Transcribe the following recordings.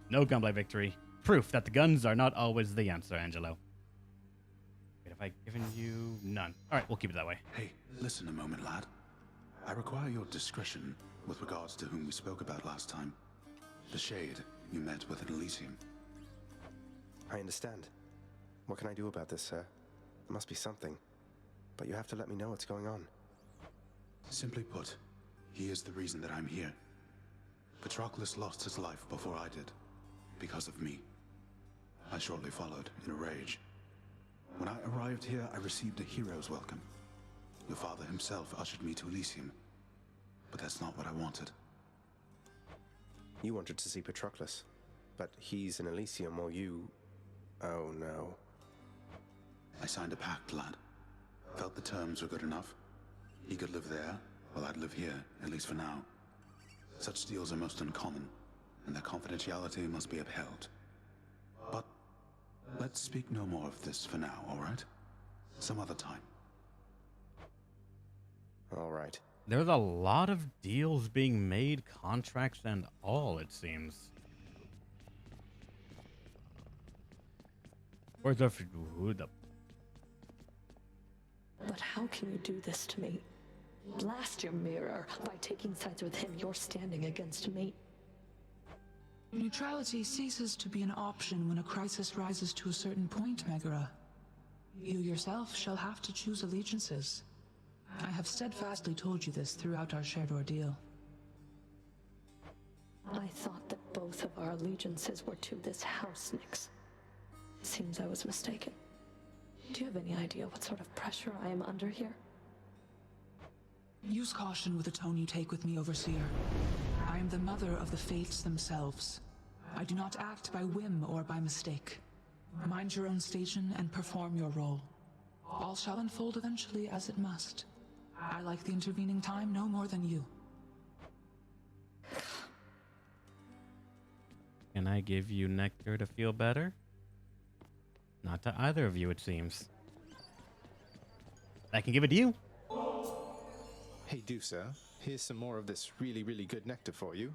No gunplay victory. Proof that the guns are not always the answer, Angelo. Wait, have I given you none? Alright, we'll keep it that way. Hey, listen a moment, lad. I require your discretion with regards to whom we spoke about last time. The Shade you met with in Elysium. I understand. What can I do about this, sir? There must be something. But you have to let me know what's going on. Simply put, he is the reason that I'm here. Patroclus lost his life before I did, because of me. I shortly followed, in a rage. When I arrived here, I received a hero's welcome. Your father himself ushered me to Elysium. But that's not what I wanted. You wanted to see Patroclus, but he's in Elysium while you... Oh no. I signed a pact, lad. Felt the terms were good enough. He could live there, while I'd live here, at least for now. Such deals are most uncommon, and their confidentiality must be upheld. But let's speak no more of this for now, all right? Some other time. All right. There's a lot of deals being made, contracts and all, it seems. Where's the... But how can you do this to me? Blast your mirror. By taking sides with him, you're standing against me. Neutrality ceases to be an option when a crisis rises to a certain point, Megara. You yourself shall have to choose allegiances. I have steadfastly told you this throughout our shared ordeal. I thought that both of our allegiances were to this house, Nyx. Seems I was mistaken. Do you have any idea what sort of pressure I am under here? Use caution with the tone you take with me, Overseer. I am the mother of the fates themselves. I do not act by whim or by mistake. Mind your own station and perform your role. All shall unfold eventually as it must. I like the intervening time no more than you. Can I give you nectar to feel better? Not to either of you, it seems. I can give it to you. Hey, Dusa, here's some more of this really, really good nectar for you.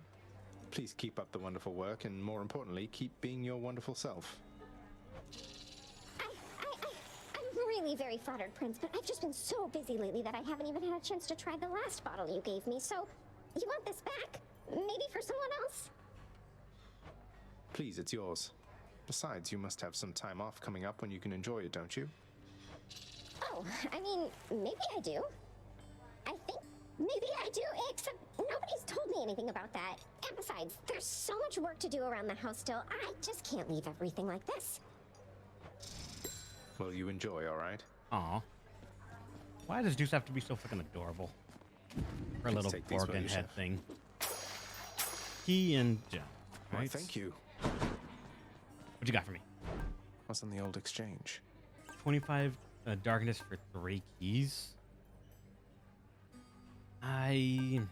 Please keep up the wonderful work, and more importantly, keep being your wonderful self. I'm really very flattered, Prince, but I've just been so busy lately that I haven't even had a chance to try the last bottle you gave me, so you want this back? Maybe for someone else? Please, it's yours. Besides, you must have some time off coming up when you can enjoy it, don't you? Oh, I mean, maybe I do. I think maybe I do, except nobody's told me anything about that. And besides, there's so much work to do around the house still. I just can't leave everything like this. Well, you enjoy, all right? Aw. Why does Juice have to be so fucking adorable? Her Please little take these organ for you, head Chef. thing. Key and gem. Why, Right. thank you. What you got for me? What's on the old exchange? 25 darkness for 3 keys. I'd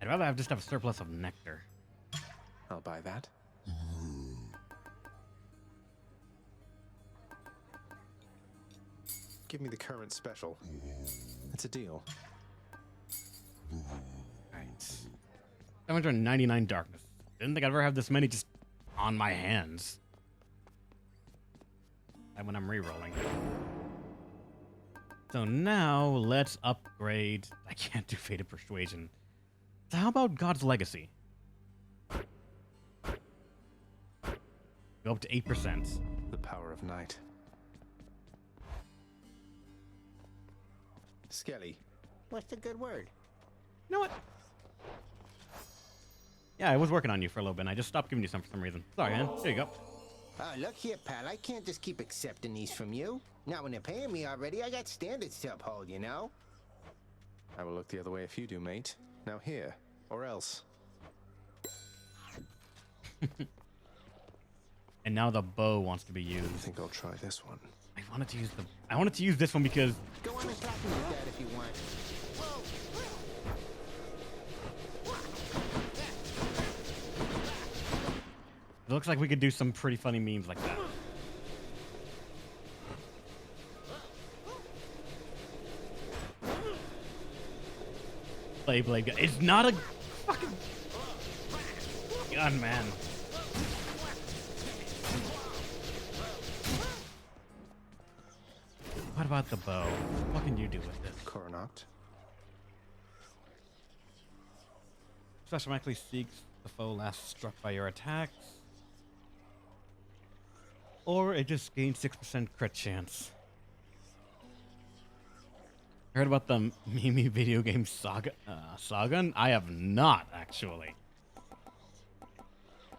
rather have just have a surplus of nectar. I'll buy that. Give me the current special. It's a deal. Alright. 799 darkness. Didn't think I'd ever have this many just on my hands. And when I'm re-rolling. So now let's upgrade. I can't do Fated Persuasion. So how about God's Legacy? Go up to 8%. The power of night. Skelly. What's the good word? You know what? Yeah, I was working on you for a little bit, and I just stopped giving you some for some reason. Sorry, man. There you go. Look here, pal. I can't just keep accepting these from you. Not when they're paying me already. I got standards to uphold, you know? I will look the other way if you do, mate. Now here, or else. And now the bow wants to be I used. think I'll try this one. I wanted to use this one because Go on and slap me with that if you want. it looks like we could do some pretty funny memes like that. Blade. It's not a fucking gun, man. What about the bow? What can you do with this? Coronact. Special automatically seeks the foe last struck by your attacks. Or it just gains 6% crit chance. Heard about the Mimi video game Sagan? I have not, actually.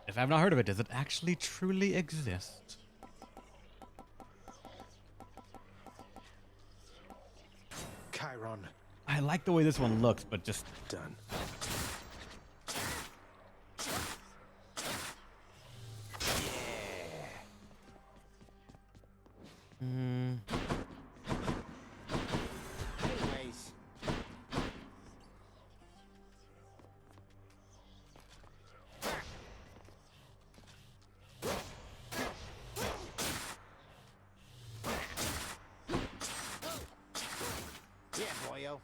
If I have not heard of it, does it actually truly exist? Chiron. I like the way this one looks, but just Done. Anyways. Yeah, boyo.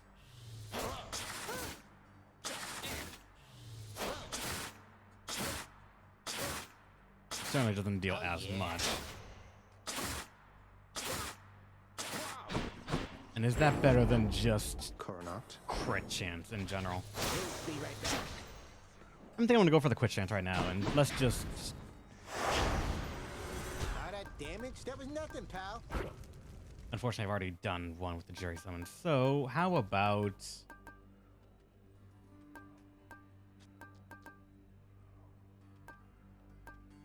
certainly doesn't deal as much. And is that better than just Coronact. crit chance in general? Be right back. I'm thinking I'm gonna go for the crit chance right now, and let's just... All that damage? That was nothing, pal. Unfortunately, I've already done one with the Jerry Summon. So, how about...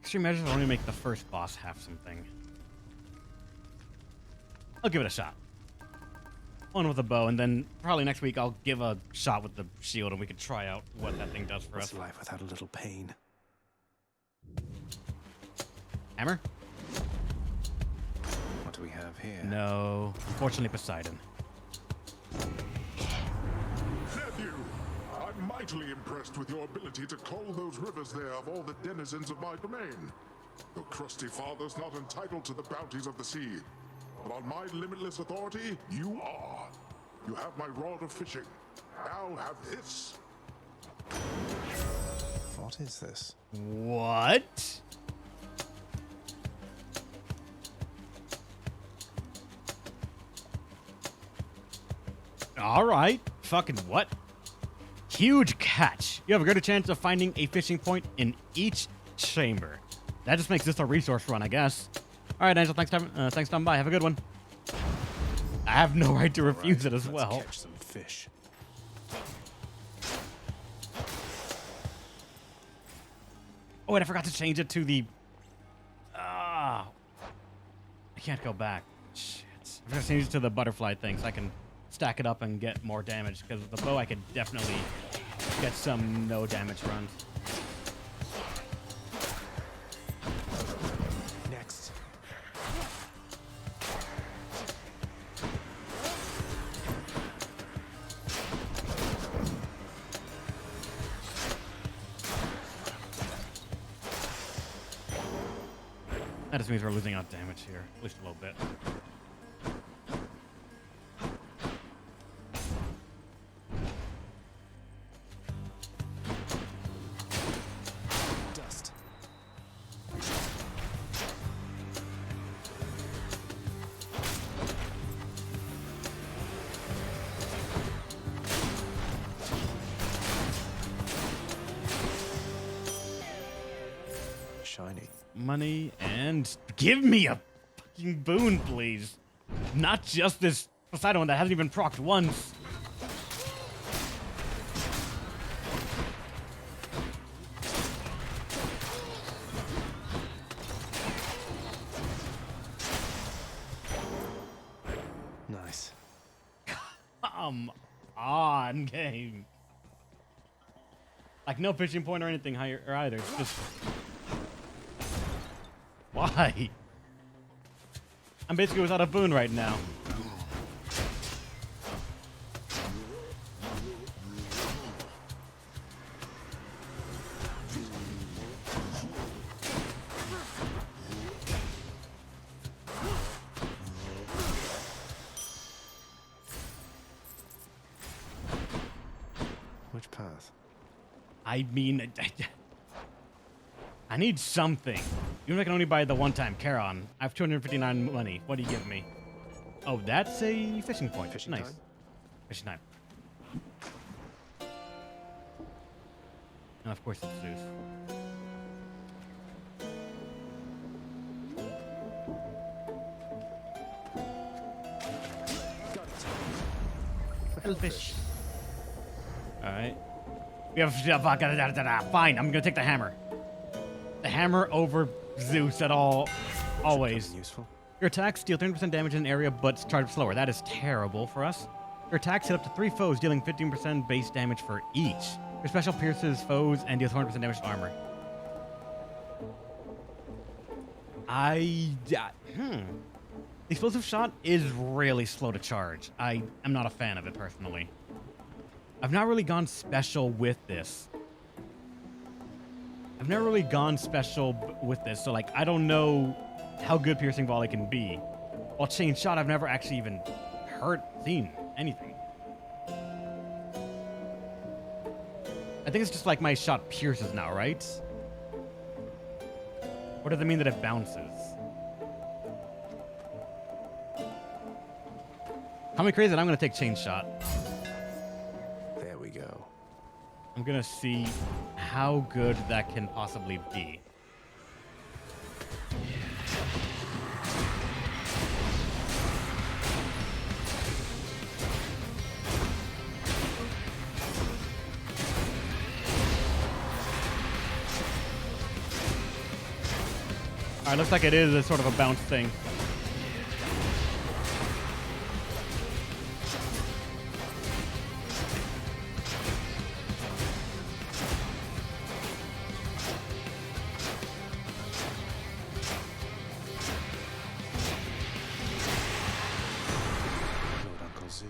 Extreme measures will only make the first boss have something. I'll give it a shot. One with a bow, and then probably next week I'll give a shot with the shield, and we can try out what that thing does for us. What's life without a little pain? Hammer? What do we have here? No. Unfortunately, Poseidon. Nephew, I'm mightily impressed with your ability to cull those rivers there of all the denizens of my domain. Your crusty father's not entitled to the bounties of the sea. But on my limitless authority, you are. You have my rod of fishing. Now have this. What is this? What? All right. Fucking what? Huge catch. You have a greater chance of finding a fishing point in each chamber. That just makes this a resource run, I guess. All right, Angel. Thanks, thanks, Tom. Bye. Have a good one. I have no right to refuse it as Let's well. catch some fish. Oh, wait, I forgot to change it to the... I can't go back. Shit. I forgot to change it to the butterfly thing so I can stack it up and get more damage. Because with the bow, I could definitely get some no damage runs. Next. That just means we're losing out damage here. At least a little bit. Dust. Shiny. Money and give me a fucking boon, please. Not just this Poseidon one that hasn't even procced once. Nice. Come on, game. Like no pitching point or anything higher or either. It's just why? I'm basically without a boon right now. Which path? I mean, I need something. Even if I can only buy the one-time Charon. I have 259 money. What do you give me? Oh, that's a fishing point. Fishing nice. time? Fishing time. And of course it's Zeus. Little fish. Alright. We have fine, I'm gonna take the hammer. The hammer over Zeus at all always. Useful. Your attacks deal 30% damage in an area, but charge slower. That is terrible for us. Your attacks hit up to 3 foes, dealing 15% base damage for each. Your special pierces foes and deals 100% damage to armor. Explosive shot is really slow to charge. I am not a fan of it personally. I've not really gone special with this. I've never really gone special with this, so like I don't know how good piercing volley can be. While chain shot, I've never actually even seen anything. I think it's just like my shot pierces now, right? Or does it mean that it bounces? How many crazy that I'm gonna take chain shot? There we go. I'm gonna see how good that can possibly be. Alright, looks like it is a sort of a bounce thing.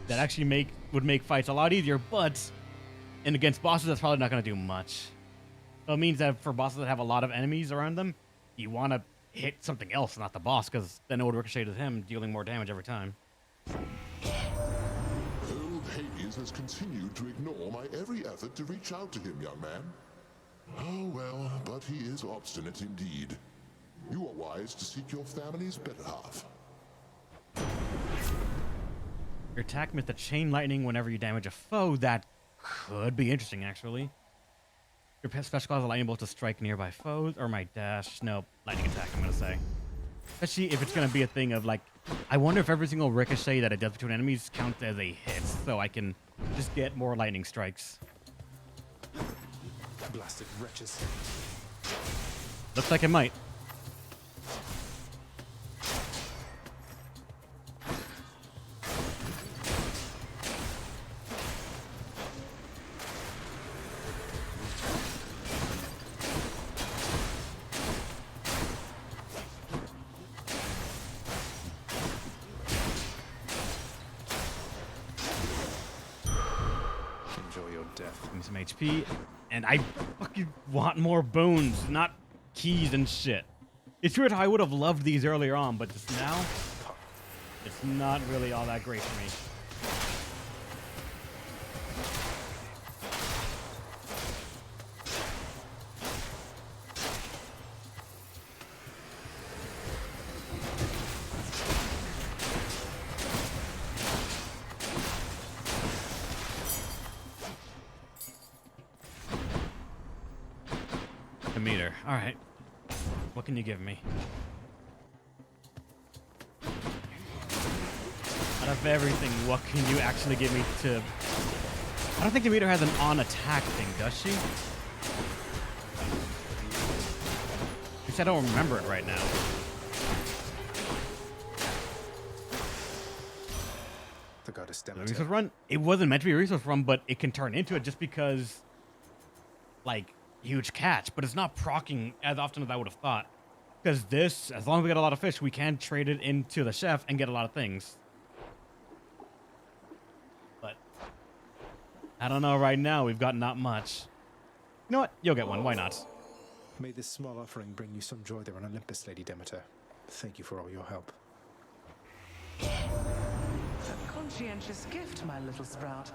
That actually would make fights a lot easier, but and against bosses, that's probably not going to do much. So it means that for bosses that have a lot of enemies around them, you want to hit something else, not the boss, because then it would ricochet to him, dealing more damage every time. Old Hades has continued to ignore my every effort to reach out to him, young man. Oh well, but he is obstinate indeed. You are wise to seek your family's better half. Your attack with the chain lightning whenever you damage a foe, that could be interesting, actually. Your special causes a lightning bolt to strike nearby foes, or my dash. Nope, lightning attack, I'm going to say. Especially if it's going to be a thing of, like, I wonder if every single ricochet that it does between enemies counts as a hit, so I can just get more lightning strikes. Blasted wretches. Looks like it might. Enjoy your death. Give me some HP. And I fucking want more bones, not keys and shit. It's weird how I would have loved these earlier on, but just now, it's not really all that great for me. The meter. All right. What can you give me? Out of everything, what can you actually give me to... I don't think the meter has an on-attack thing, does she? At least I don't remember it right now. The goddess The Demeter. resource run? It wasn't meant to be a resource run, but it can turn into it just because... Like, huge catch. But it's not proccing as often as I would have thought. Because this, as long as we get a lot of fish, we can trade it into the chef and get a lot of things. But I don't know right now. We've got not much. You know what? You'll get one. Why not? May this small offering bring you some joy there on Olympus, Lady Demeter. Thank you for all your help. A conscientious gift, my little sprout,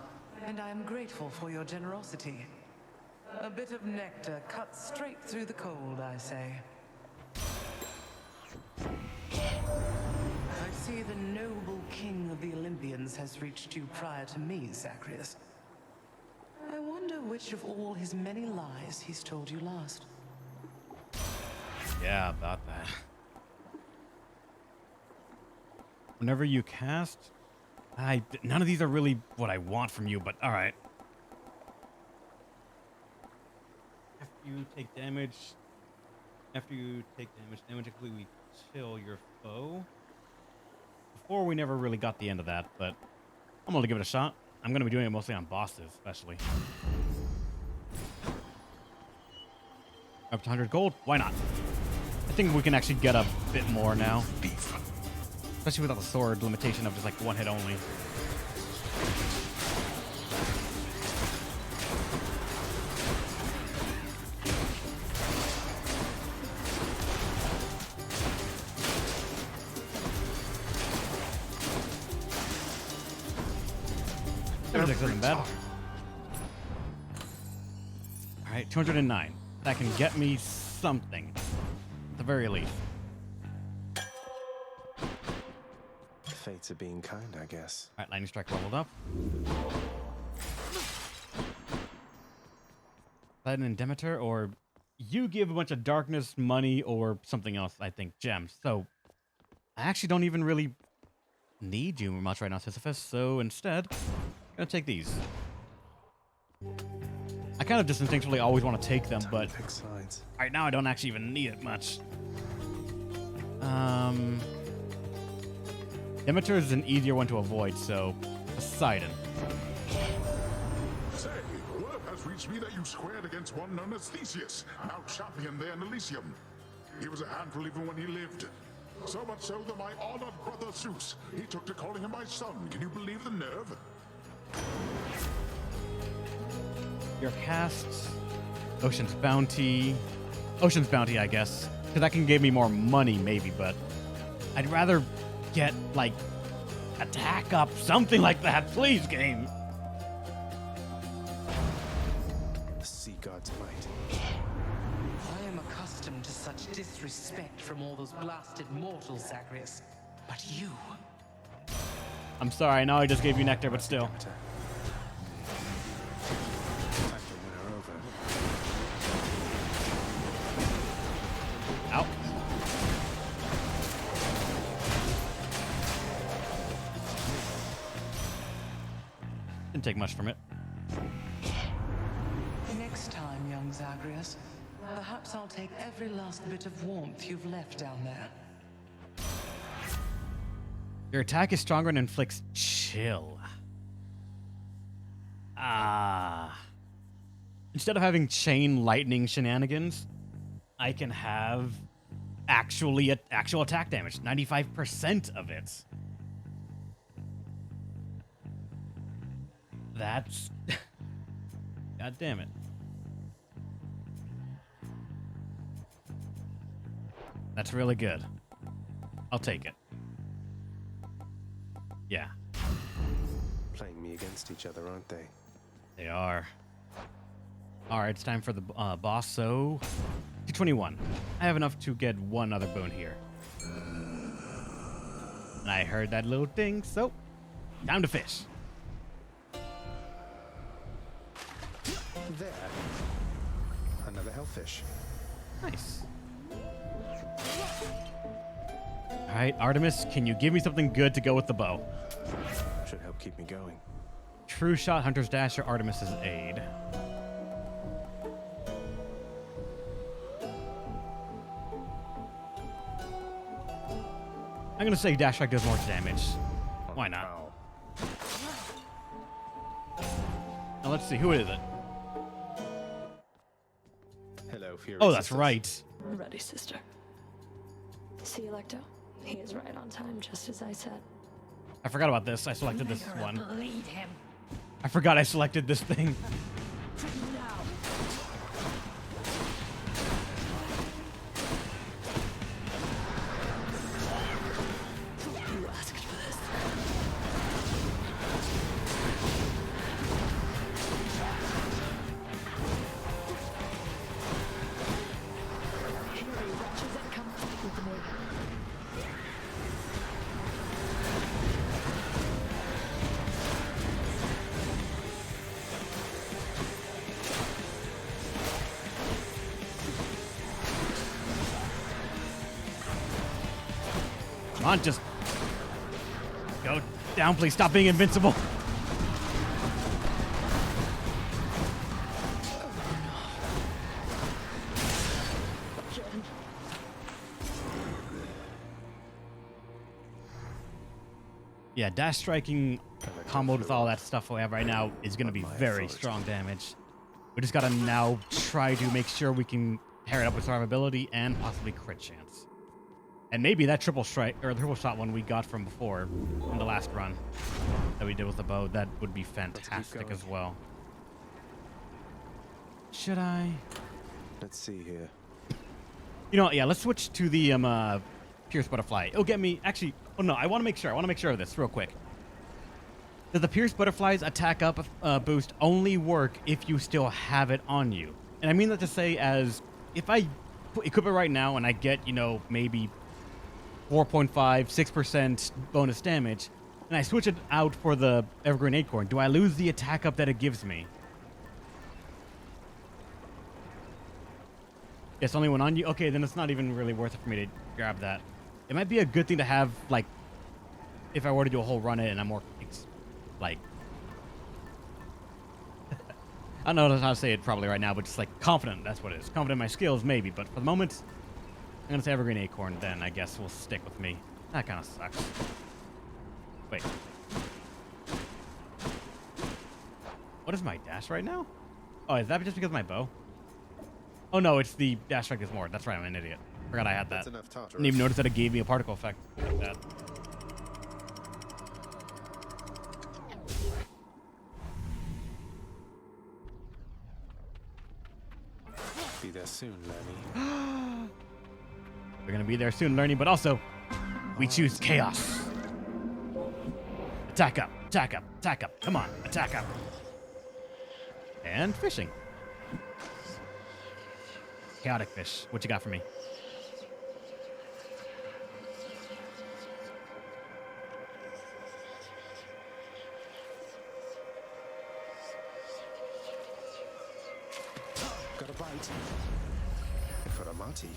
and I am grateful for your generosity. A bit of nectar cut straight through the cold, I say. I see the noble king of the Olympians has reached you prior to me, Zacharias. I wonder which of all his many lies he's told you last. Yeah, about that. Whenever you cast, none of these are really what I want from you, but all right. After you take damage, damage completely kill your foe. Before, we never really got the end of that, but I'm gonna give it a shot. I'm gonna be doing it mostly on bosses, especially. Up to 100 gold? Why not? I think we can actually get a bit more now. Beef. Especially without the sword limitation of just like one hit only. Everything's isn't bad. Alright, 209. That can get me something. At the very least. Fates are being kind, I guess. Alright, lightning strike leveled up. Platinum and Demeter, or you give a bunch of darkness, money, or something else, I think, gems. So, I actually don't even really need you much right now, Sisyphus, so instead, I'm gonna take these. I kind of just instinctively always want to take them, but right now I don't actually even need it much. Demeter is an easier one to avoid, so Poseidon. Say, word has reached me that you squared against one known as Theseus, now champion there in Elysium. He was a handful even when he lived. So much so that my honored brother Zeus, he took to calling him my son. Can you believe the nerve? Your casts, Ocean's Bounty, I guess, because that can give me more money, maybe. But I'd rather get like attack up, something like that, please, game. The sea god's might. I am accustomed to such disrespect from all those blasted mortals, Zacharias. But you... I'm sorry, I know I just gave you nectar, but still. Time to win her over. Out. Didn't take much from it. Next time, young Zagreus, perhaps I'll take every last bit of warmth you've left down there. Your attack is stronger and inflicts chill. Instead of having chain lightning shenanigans, I can have actual attack damage, 95% of it. That's... God damn it. That's really good. I'll take it. Yeah. Playing me against each other, aren't they? They are. Alright, it's time for the boss, so... 221. I have enough to get one other boon here. And I heard that little ding, so... time to fish. There. Another hellfish. Nice. Alright, Artemis, can you give me something good to go with the bow? Should help keep me going. True Shot, Hunter's Dash, or Artemis's Aid. I'm gonna say Dash Strike does more damage. Why not? Now let's see, who is it? Hello, Fury. Oh, that's Sisters. right. Ready, sister. See, Electo? He is right on time, just as I said. I forgot about this. I selected this one. Bleed him. I forgot I selected this thing. Now. You asked for this. Come on, just go down, please. Stop being invincible. Yeah, dash striking comboed with all that stuff we have right now is going to be very strong damage. We just got to now try to make sure we can pair it up with survivability and possibly crit chance. And maybe that triple strike or the triple shot one we got from before in the last run that we did with the bow, that would be fantastic as well. Should I? Let's see here. You know, yeah, let's switch to the Pierce Butterfly. It'll get me, actually, oh no, I want to make sure of this real quick. Does the Pierce Butterfly's attack up boost only work if you still have it on you? And I mean that to say, as if I equip it right now and I get, you know, maybe 4.5, 6% bonus damage, and I switch it out for the Evergreen Acorn, do I lose the attack up that it gives me? Yes, only one on you? Okay, then it's not even really worth it for me to grab that. It might be a good thing to have, like, if I were to do a whole run it and I'm more, like, I don't know how to say it probably right now, but just, like, confident, that's what it is. Confident in my skills, maybe, but for the moment, I'm going to say Evergreen Acorn, then I guess will stick with me. That kind of sucks. Wait. What is my dash right now? Oh, is that just because of my bow? Oh no, it's the dash strike is more. That's right, I'm an idiot. Forgot I had that. Didn't even notice that it gave me a particle effect like that. Be there soon, Lemmy. We're gonna be there soon, learning, but also, we choose chaos. Attack up, attack up, attack up. Come on, attack up. And fishing. Chaotic fish. What you got for me? Got a bite. For Amati.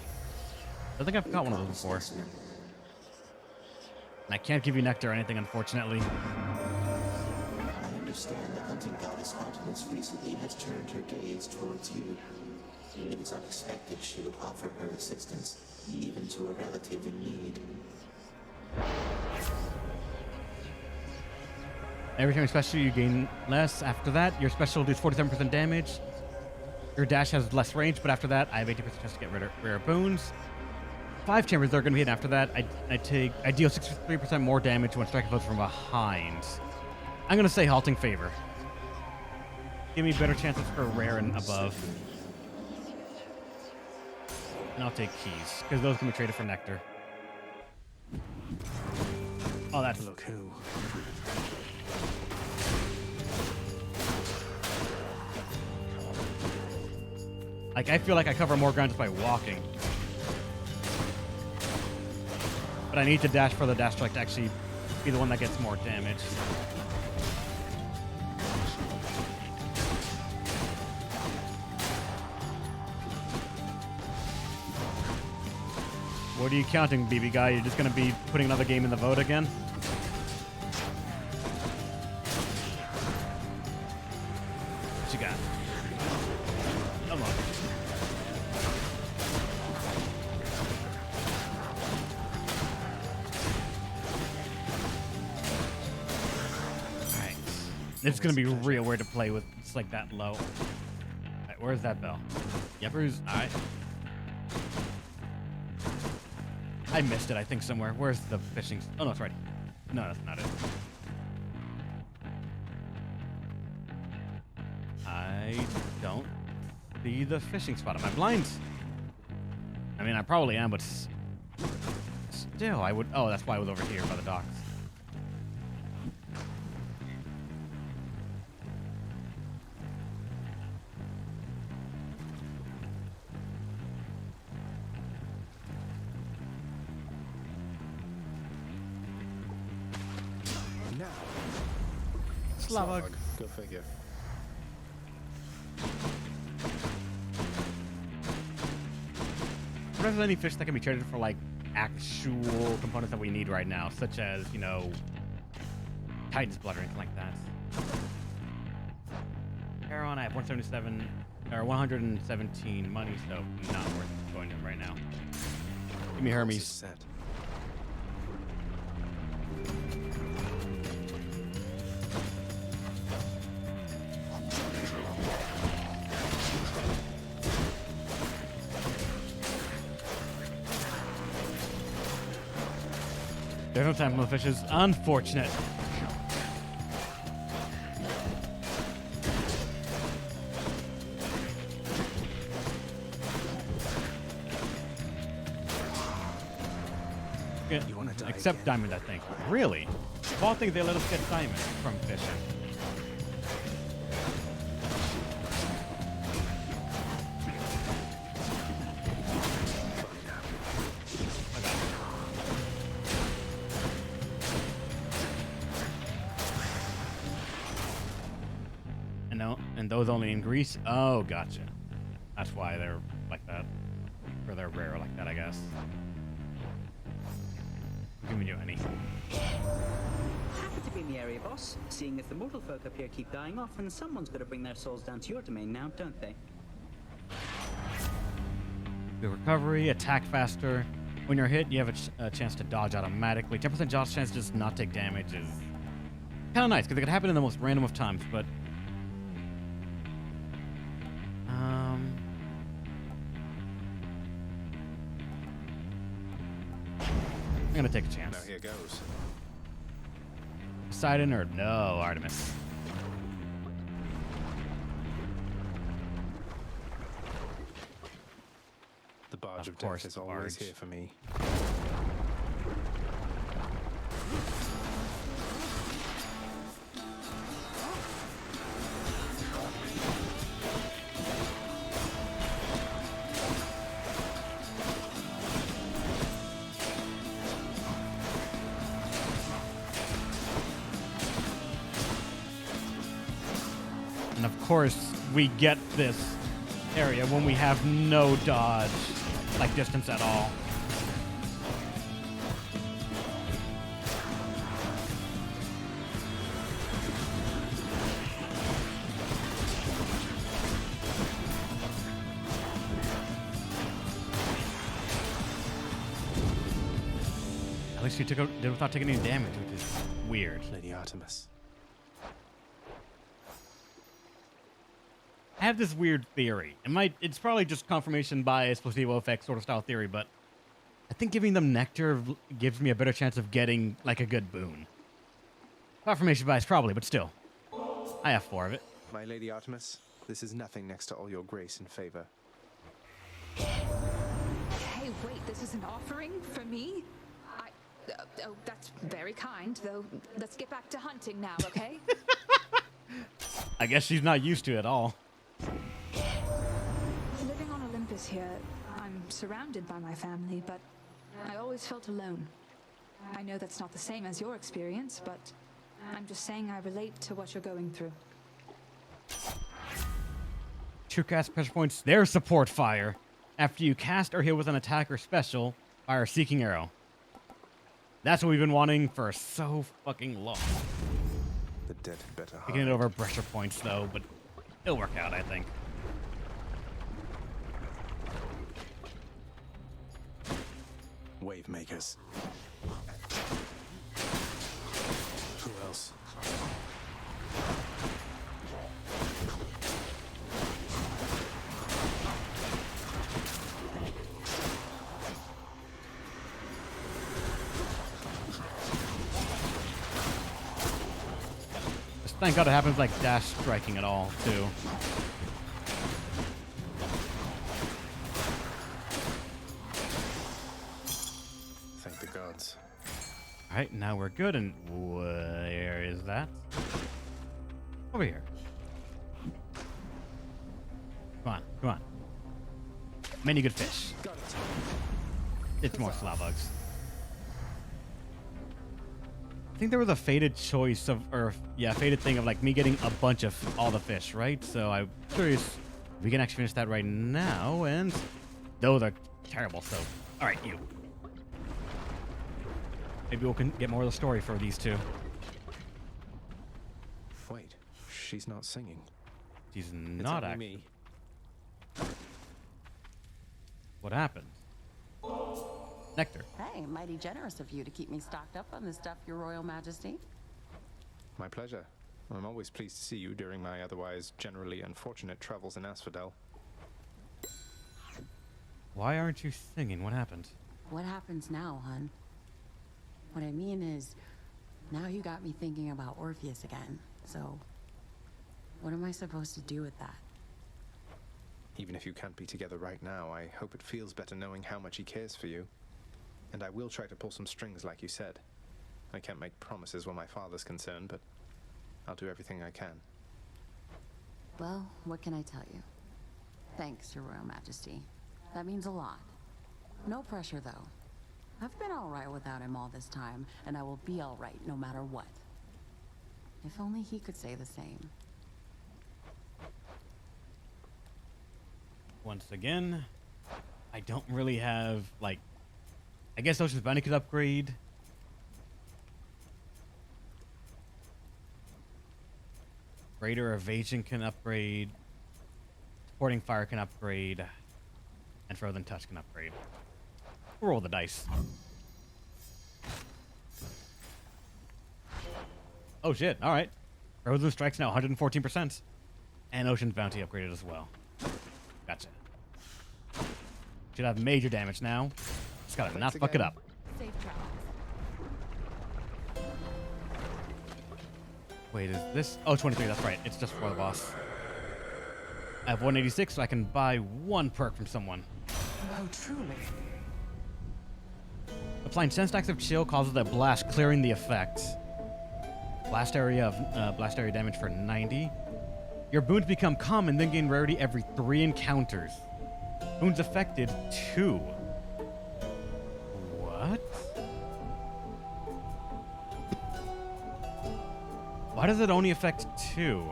I think I've caught one of those before. And I can't give you nectar or anything, unfortunately. I understand the hunting goddess Artemis recently has turned her gaze towards you. It was unexpected she would offer her assistance, even to a relative in need. Every time you special, you gain less. After that, your special does 47% damage. Your dash has less range, but after that, I have 80% chance to get rare boons. 5 chambers they're going to be hit. After that, I deal 63% more damage when striking foes from behind. I'm going to say Halting Favor. Give me better chances for rare and above. And I'll take keys, because those can be traded for nectar. Oh, that's Look who. like, I feel like I cover more ground just by walking. But I need to dash for the dash strike to actually be the one that gets more damage. What are you counting, BB guy? You're just going to be putting another game in the vote again? What you got? Come on. Alright. It's going to be real weird to play with. It's like that low. Alright, where's that bell? Yepers? Alright. I missed it, I think, somewhere. Where's the fishing? Oh, no, it's right. No, that's not it. I don't see the fishing spot. Am I blind? I mean, I probably am, but still, I would... Oh, that's why I was over here by the docks. Slavog. Go figure. What if there's any fish that can be traded for, like, actual components that we need right now, such as, you know, Titan's blood or anything like that. Heron, I have 177 or 117 money, so not worth going to him right now. Give me Hermes. Set. There's no time for the fishes. Unfortunate. You wanna die Except again? diamond, I think. Really? Of all things, they let us get diamond from fishing. And those only in Greece? Oh, gotcha. That's why they're like that. Or they're rare like that, I guess. Giving you any. Happy to be in the area, boss. Seeing as the mortal folk up here keep dying off, and someone's got to bring their souls down to your domain now, don't they? Good recovery, attack faster. When you're hit, you have a chance to dodge automatically. 10% dodge chance to just not take damage is kind of nice, because it could happen in the most random of times, but... I'm gonna take a chance. Now here goes. Poseidon or no, Artemis. The barge of course, death is the always barge. here for me. And of course, we get this area when we have no dodge, like distance at all. At least you did without taking any damage, which is weird. Lady Artemis. I have this weird theory. It's probably just confirmation bias, placebo effect sort of style theory, but I think giving them nectar gives me a better chance of getting like a good boon. Confirmation bias probably, but still. I have 4 of it. My Lady Artemis, this is nothing next to all your grace and favor. Hey, wait, this is an offering for me? Oh, that's very kind, though. Let's get back to hunting now, okay? I guess she's not used to it at all. Living on Olympus here, I'm surrounded by my family, but I always felt alone. I know that's not the same as your experience, but I'm just saying I relate to what you're going through. True cast pressure points, their support fire. After you cast or hit with an attack or special, fire a seeking arrow. That's what we've been wanting for so fucking long. The dead had better Taking it hide. over pressure points though, but it'll work out, I think. Wave makers. Who else? Just thank God it happens like dash striking at all, too. Thank the gods. Alright, now we're good, and where is that? Over here. Come on, come on. Many good fish. It's more Slavags. I think there was a fated choice of, or yeah, fated thing of like me getting a bunch of all the fish, right? So I'm curious if we can actually finish that right now, and those are terrible, so. Alright, you. Maybe we can get more of the story for these two. Wait, she's not singing. She's It's not only actually. me. What happened? Nectar. Hey, mighty generous of you to keep me stocked up on this stuff, Your Royal Majesty. My pleasure. I'm always pleased to see you during my otherwise generally unfortunate travels in Asphodel. Why aren't you singing? What happened? What happens now, hun? What I mean is, now you got me thinking about Orpheus again. So, what am I supposed to do with that? Even if you can't be together right now, I hope it feels better knowing how much he cares for you. And I will try to pull some strings like you said. I can't make promises where my father's concerned, but I'll do everything I can. Well, what can I tell you? Thanks, Your Royal Majesty. That means a lot. No pressure, though. I've been all right without him all this time, and I will be all right no matter what. If only he could say the same. Once again, I don't really have, like... I guess Ocean's Bounty could upgrade. Greater Evasion can upgrade. Supporting Fire can upgrade. And Frozen Touch can upgrade. We'll roll the dice. Oh shit, alright. Frozen Strike's now 114%. And Ocean's Bounty upgraded as well. Gotcha. Should have major damage now. Just gotta not fuck it up. Safe travels. Wait, is this... Oh, 23, that's right. It's just for the boss. I have 186, so I can buy one perk from someone. Oh, truly. Applying 10 stacks of chill causes a blast, clearing the effect. Blast area damage for 90. Your boons become common, then gain rarity every 3 encounters. Boons affected 2. What? Why does it only affect 2?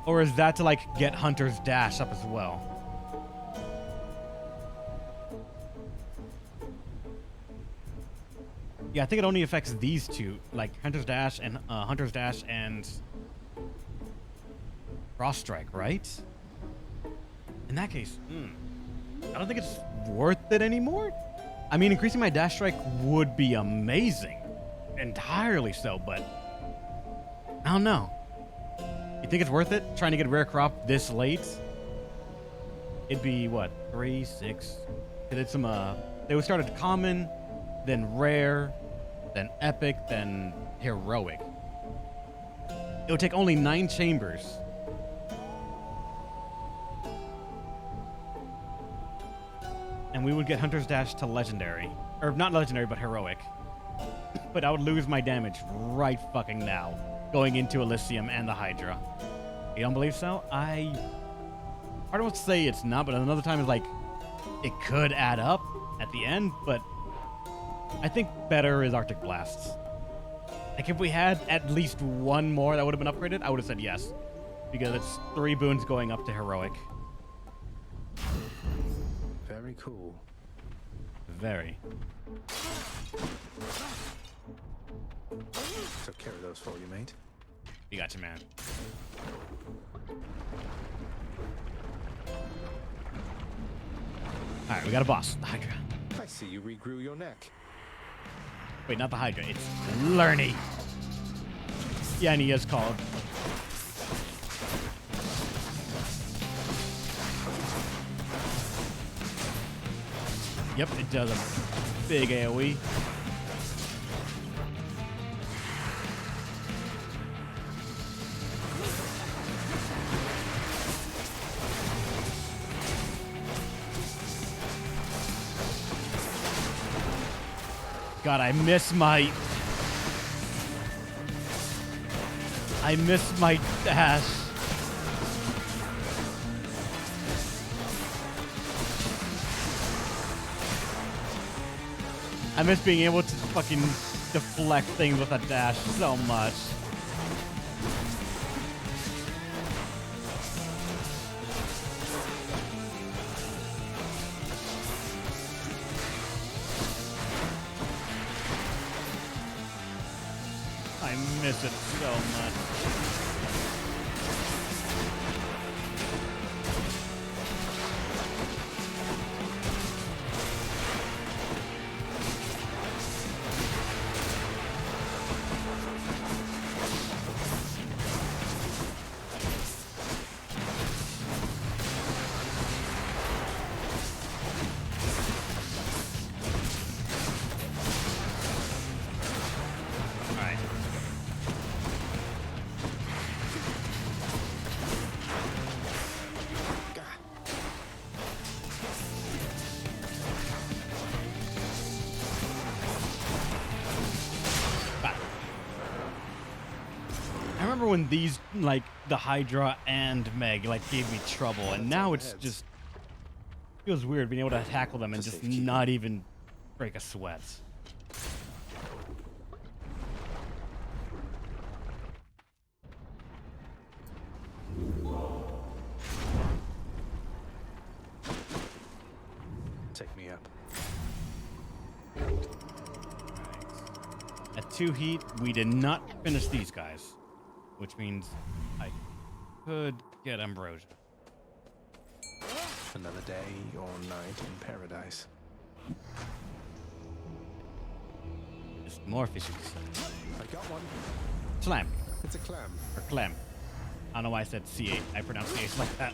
Or is that to, like, get Hunter's Dash up as well? Yeah, I think it only affects these two, like Hunter's Dash and Frost Strike, right? In that case, I don't think it's worth it anymore. I mean, increasing my Dash Strike would be amazing, entirely so, but I don't know. You think it's worth it trying to get rare crop this late? It'd be what, 3, 6? They did some. They would start at common, then rare, then epic, then heroic. It would take only 9 chambers. And we would get Hunter's Dash to legendary. Or not legendary, but heroic. But I would lose my damage right fucking now, going into Elysium and the Hydra. You don't believe so? I don't want to say it's not, but another time is like, it could add up at the end, but I think better is Arctic Blasts. Like, if we had at least one more that would have been upgraded, I would have said yes. Because it's 3 boons going up to heroic. Very cool. Very. Took care of those for you, mate. You got you, man. Alright, we got a boss. The Hydra. I see you regrew your neck. Wait, not the Hydra. It's Lerny. Yeah, and he is called. Yep, it does a big AoE. God, I miss my dash. I miss being able to fucking deflect things with a dash so much. miss it so much. When these, like, the Hydra and Meg, like, gave me trouble, and now it's just feels weird being able to tackle them and just not even break a sweat. Take me up. At 2 heat, we did not finish these guys, which means I could get ambrosia. Another day or night in paradise. Just more fishes. I got one. Slam. It's a clam. Or clam. I don't know why I said C8. I pronounce C8 like that.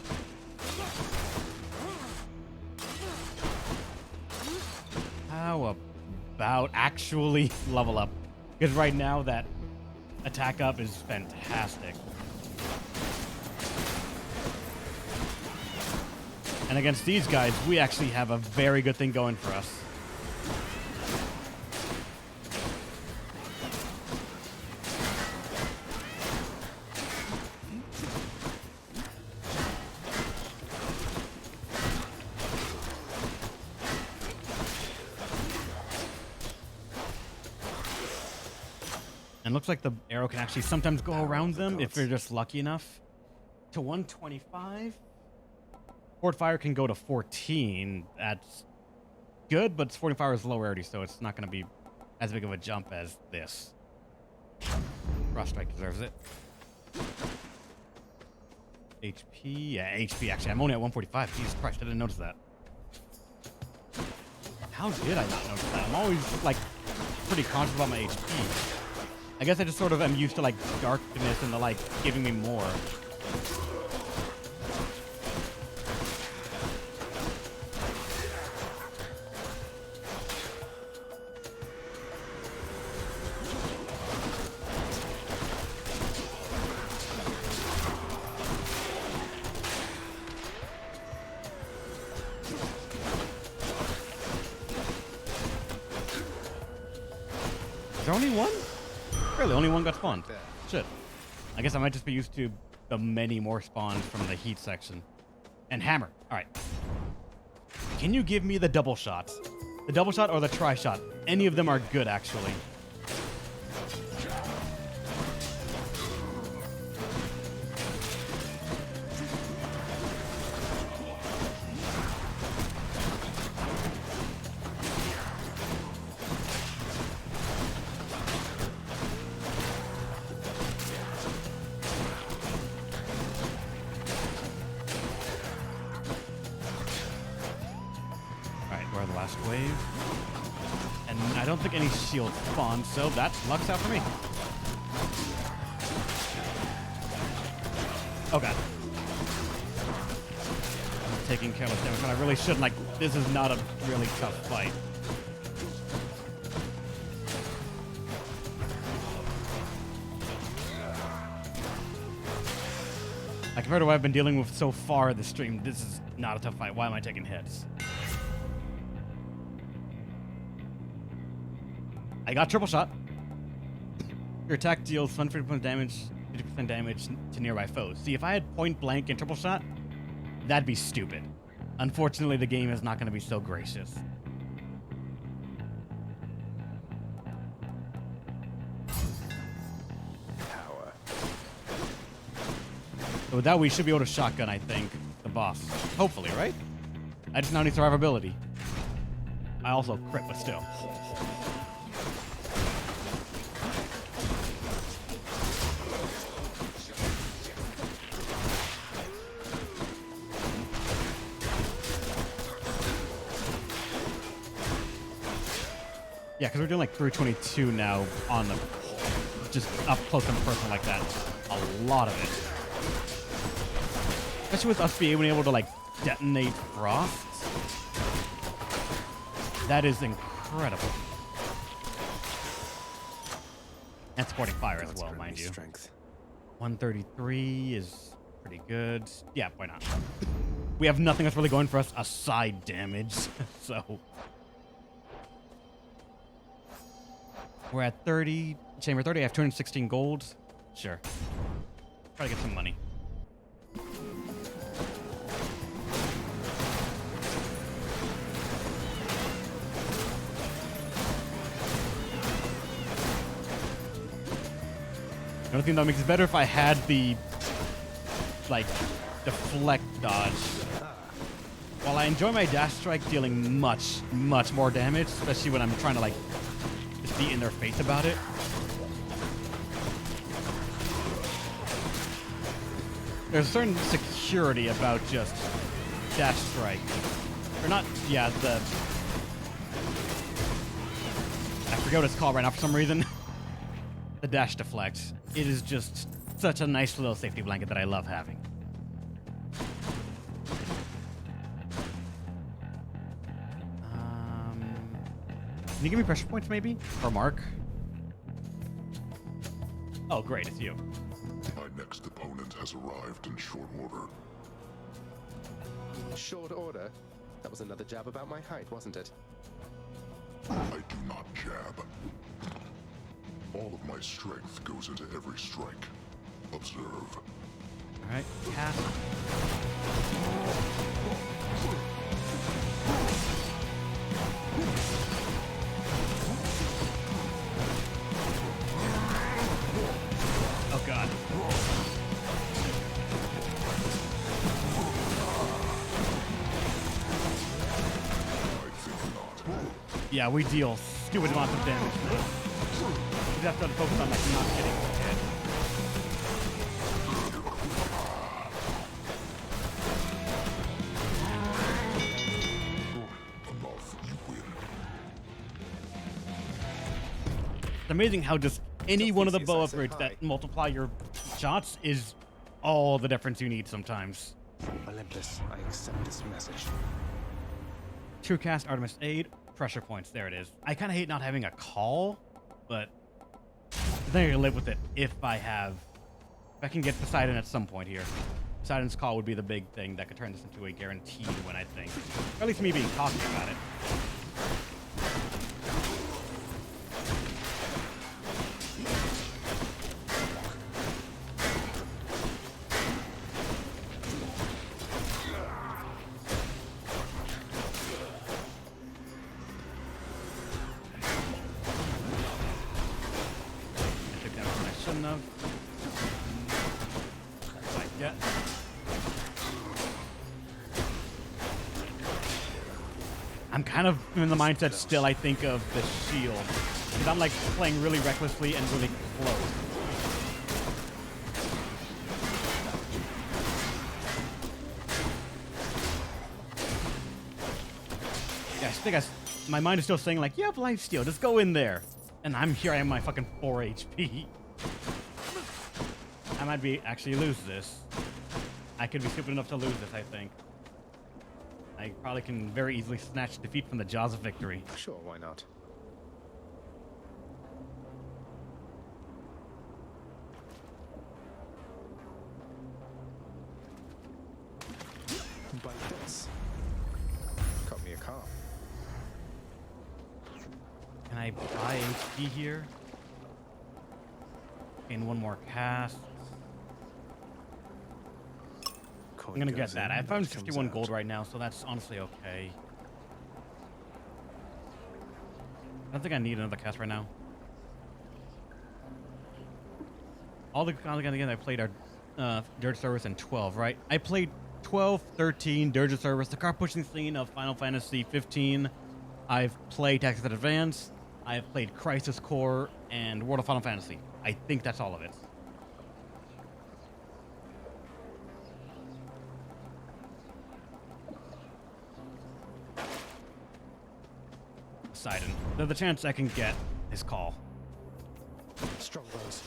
How about actually level up? Because right now that attack up is fantastic. And against these guys, we actually have a very good thing going for us. And looks like the arrow can actually sometimes go around them if you're just lucky enough. To 125. Fort Fire can go to 14. That's good, but 45 is low rarity, so it's not going to be as big of a jump as this. Frost Strike deserves it. HP. Yeah, HP, actually. I'm only at 145. Jesus Christ, I didn't notice that. How did I not notice that? I'm always, like, pretty conscious about my HP. I guess I just sort of am used to, like, darkness and the, like, giving me more. Is there only one? Really, only one got spawned. Shit. I guess I might just be used to the many more spawns from the heat section. And hammer. Alright. Can you give me the double shots? The double shot or the tri-shot? Any of them are good, actually. Wave. And I don't think any shield spawned, so that's luck's out for me. Oh god. I'm taking careless damage, and I really shouldn't. Like, this is not a really tough fight. Like, compared to what I've been dealing with so far this stream, this is not a tough fight. Why am I taking hits? I got triple shot. Your attack deals 150% damage, 50% damage to nearby foes. See, if I had point blank and triple shot, that'd be stupid. Unfortunately, the game is not going to be so gracious. Power. So with that, we should be able to shotgun, I think, the boss. Hopefully, right? I just now need survivability. I also crit, but still. Yeah, because we're doing like 322 now on the just up close and personal like that. A lot of it. Especially with us being able to like detonate frost. That is incredible. And supporting fire as well, mind you. Strength. 133 is pretty good. Yeah, why not? We have nothing that's really going for us aside damage, so. We're at 30, chamber 30, I have 216 gold. Sure. Try to get some money. The only thing that makes it better if I had the, like, deflect dodge. While I enjoy my dash strike dealing much, much more damage, especially when I'm trying to, like, just be in their face about it. There's a certain security about just dash strike. Or not, yeah, the... I forget what it's called right now for some reason. The dash deflect. It is just such a nice little safety blanket that I love having. Can you give me pressure points maybe? Or Mark? Oh great, it's you. My next opponent has arrived in short order. Short order? That was another jab about my height, wasn't it? I do not jab. All of my strength goes into every strike. Observe. Alright, cast. Oh god. I think not. Yeah, we deal stupid amounts of damage now. We just have to focus on like not getting hit. Enough, you win. It's amazing how just any one of the bow upgrades that multiply your shots is all the difference you need sometimes. Olympus, I accept this message. True cast, Artemis Aid, pressure points. There it is. I kind of hate not having a call, but I think I can live with it if I can get Poseidon at some point here. Poseidon's call would be the big thing that could turn this into a guaranteed win, I think. Or at least me being talking about it. I'm kind of in the mindset still, I think, of the shield. Because I'm like playing really recklessly and really close. Yeah, I think my mind is still saying like, you have lifesteal, just go in there. And I am my fucking 4 HP. I might be actually lose this. I could be stupid enough to lose this, I think. I probably can very easily snatch defeat from the jaws of victory. Sure, why not? Bite this. Cut me a car. Can I buy HP here? In one more cast. I'm gonna get that. I have 551 gold right now, so that's honestly okay. I don't think I need another cast right now. All the again I played are Dirge Service and 12, right? I played 12, 13, Dirge Service, the car pushing scene of Final Fantasy 15. I've played Tactics Advance. I've played Crisis Core and World of Final Fantasy. I think that's all of it. Poseidon. There's a chance I can get his call. Strongbows.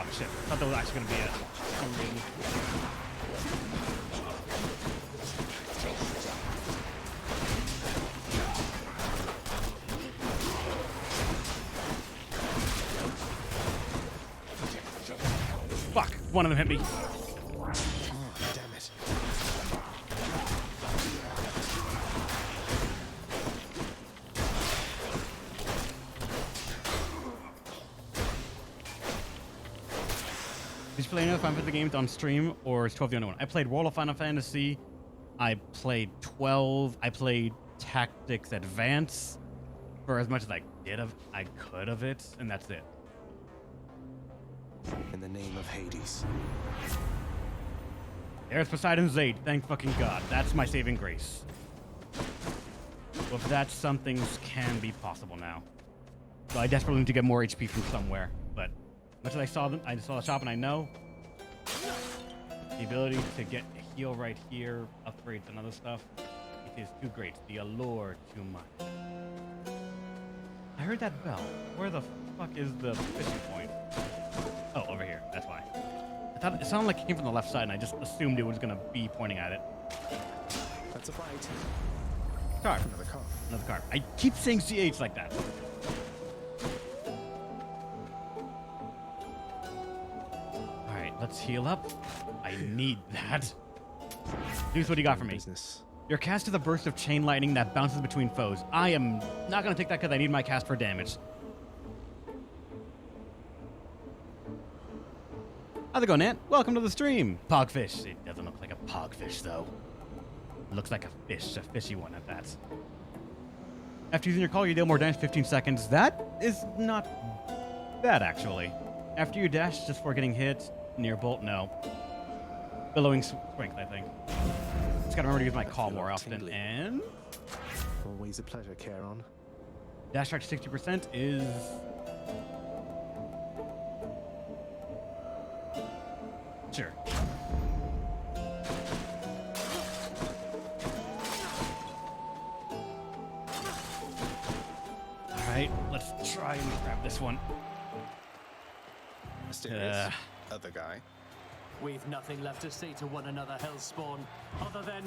Oh shit, I thought that was actually gonna be it. For some reason. Fuck, one of them hit me. Damn it. Did you play any other Final Fantasy games on stream, or is 12 the only one? I played World of Final Fantasy. I played 12. I played Tactics Advance for as much as I could of it, and that's it. In the name of Hades. There's Poseidon's Aid. Thank fucking God. That's my saving grace. With that, some things can be possible now. So I desperately need to get more HP from somewhere, but much as I saw the shop, and I know the ability to get a heal right here, upgrades and other stuff, it is too great. The allure too much. I heard that bell. Where the fuck is the fishing point? Oh, over here. That's why. I thought it sounded like it came from the left side, and I just assumed it was gonna be pointing at it. That's a fight. Car. Another car. Another car. I keep saying CH like that. Alright, let's heal up. I need that. Here's what you got for me. Business. Your cast is a burst of chain lightning that bounces between foes. I am not going to take that because I need my cast for damage. How's it going, Ant? Welcome to the stream. Pogfish. It doesn't look like a pogfish, though. It looks like a fish, a fishy one at that. After using your call, you deal more damage 15 seconds. That is not bad, actually. After you dash, just before getting hit, near bolt, no. Billowing strength, I think. Just gotta remember to use my call more often. Tingly. And Always a pleasure, Charon. dash charge 60% is... Sure. Alright, let's try and grab this one. Mysterious other guy. We've nothing left to say to one another, Hellspawn, other than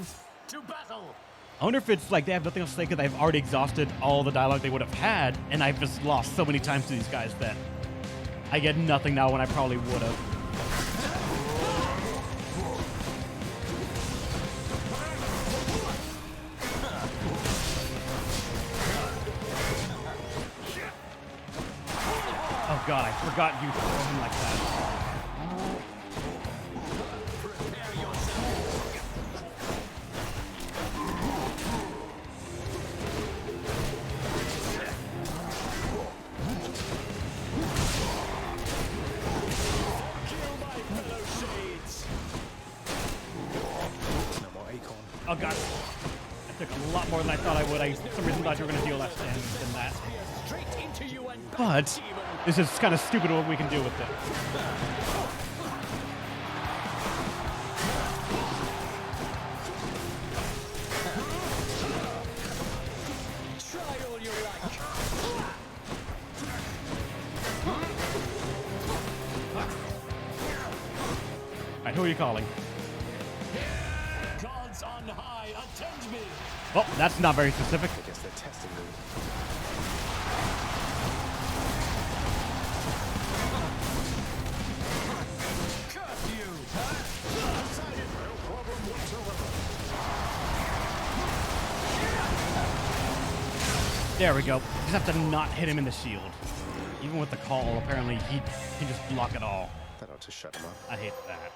to battle! I wonder if it's like they have nothing else to say because I've already exhausted all the dialogue they would have had, and I've just lost so many times to these guys that I get nothing now when I probably would have. Oh god, I forgot you throw him like that. Oh god, that took a lot more than I thought I would. I for some reason thought you were going to deal less damage than that. But this is kind of stupid what we can do with it. Try all you like! Alright, who are you calling? Gods on high, attend me! Well, that's not very specific. I guess they're testing me. Curse you! Decided no problem whatsoever. There we go. Just have to not hit him in the shield. Even with the call, apparently he can just block it all. That ought to shut him up. I hate that.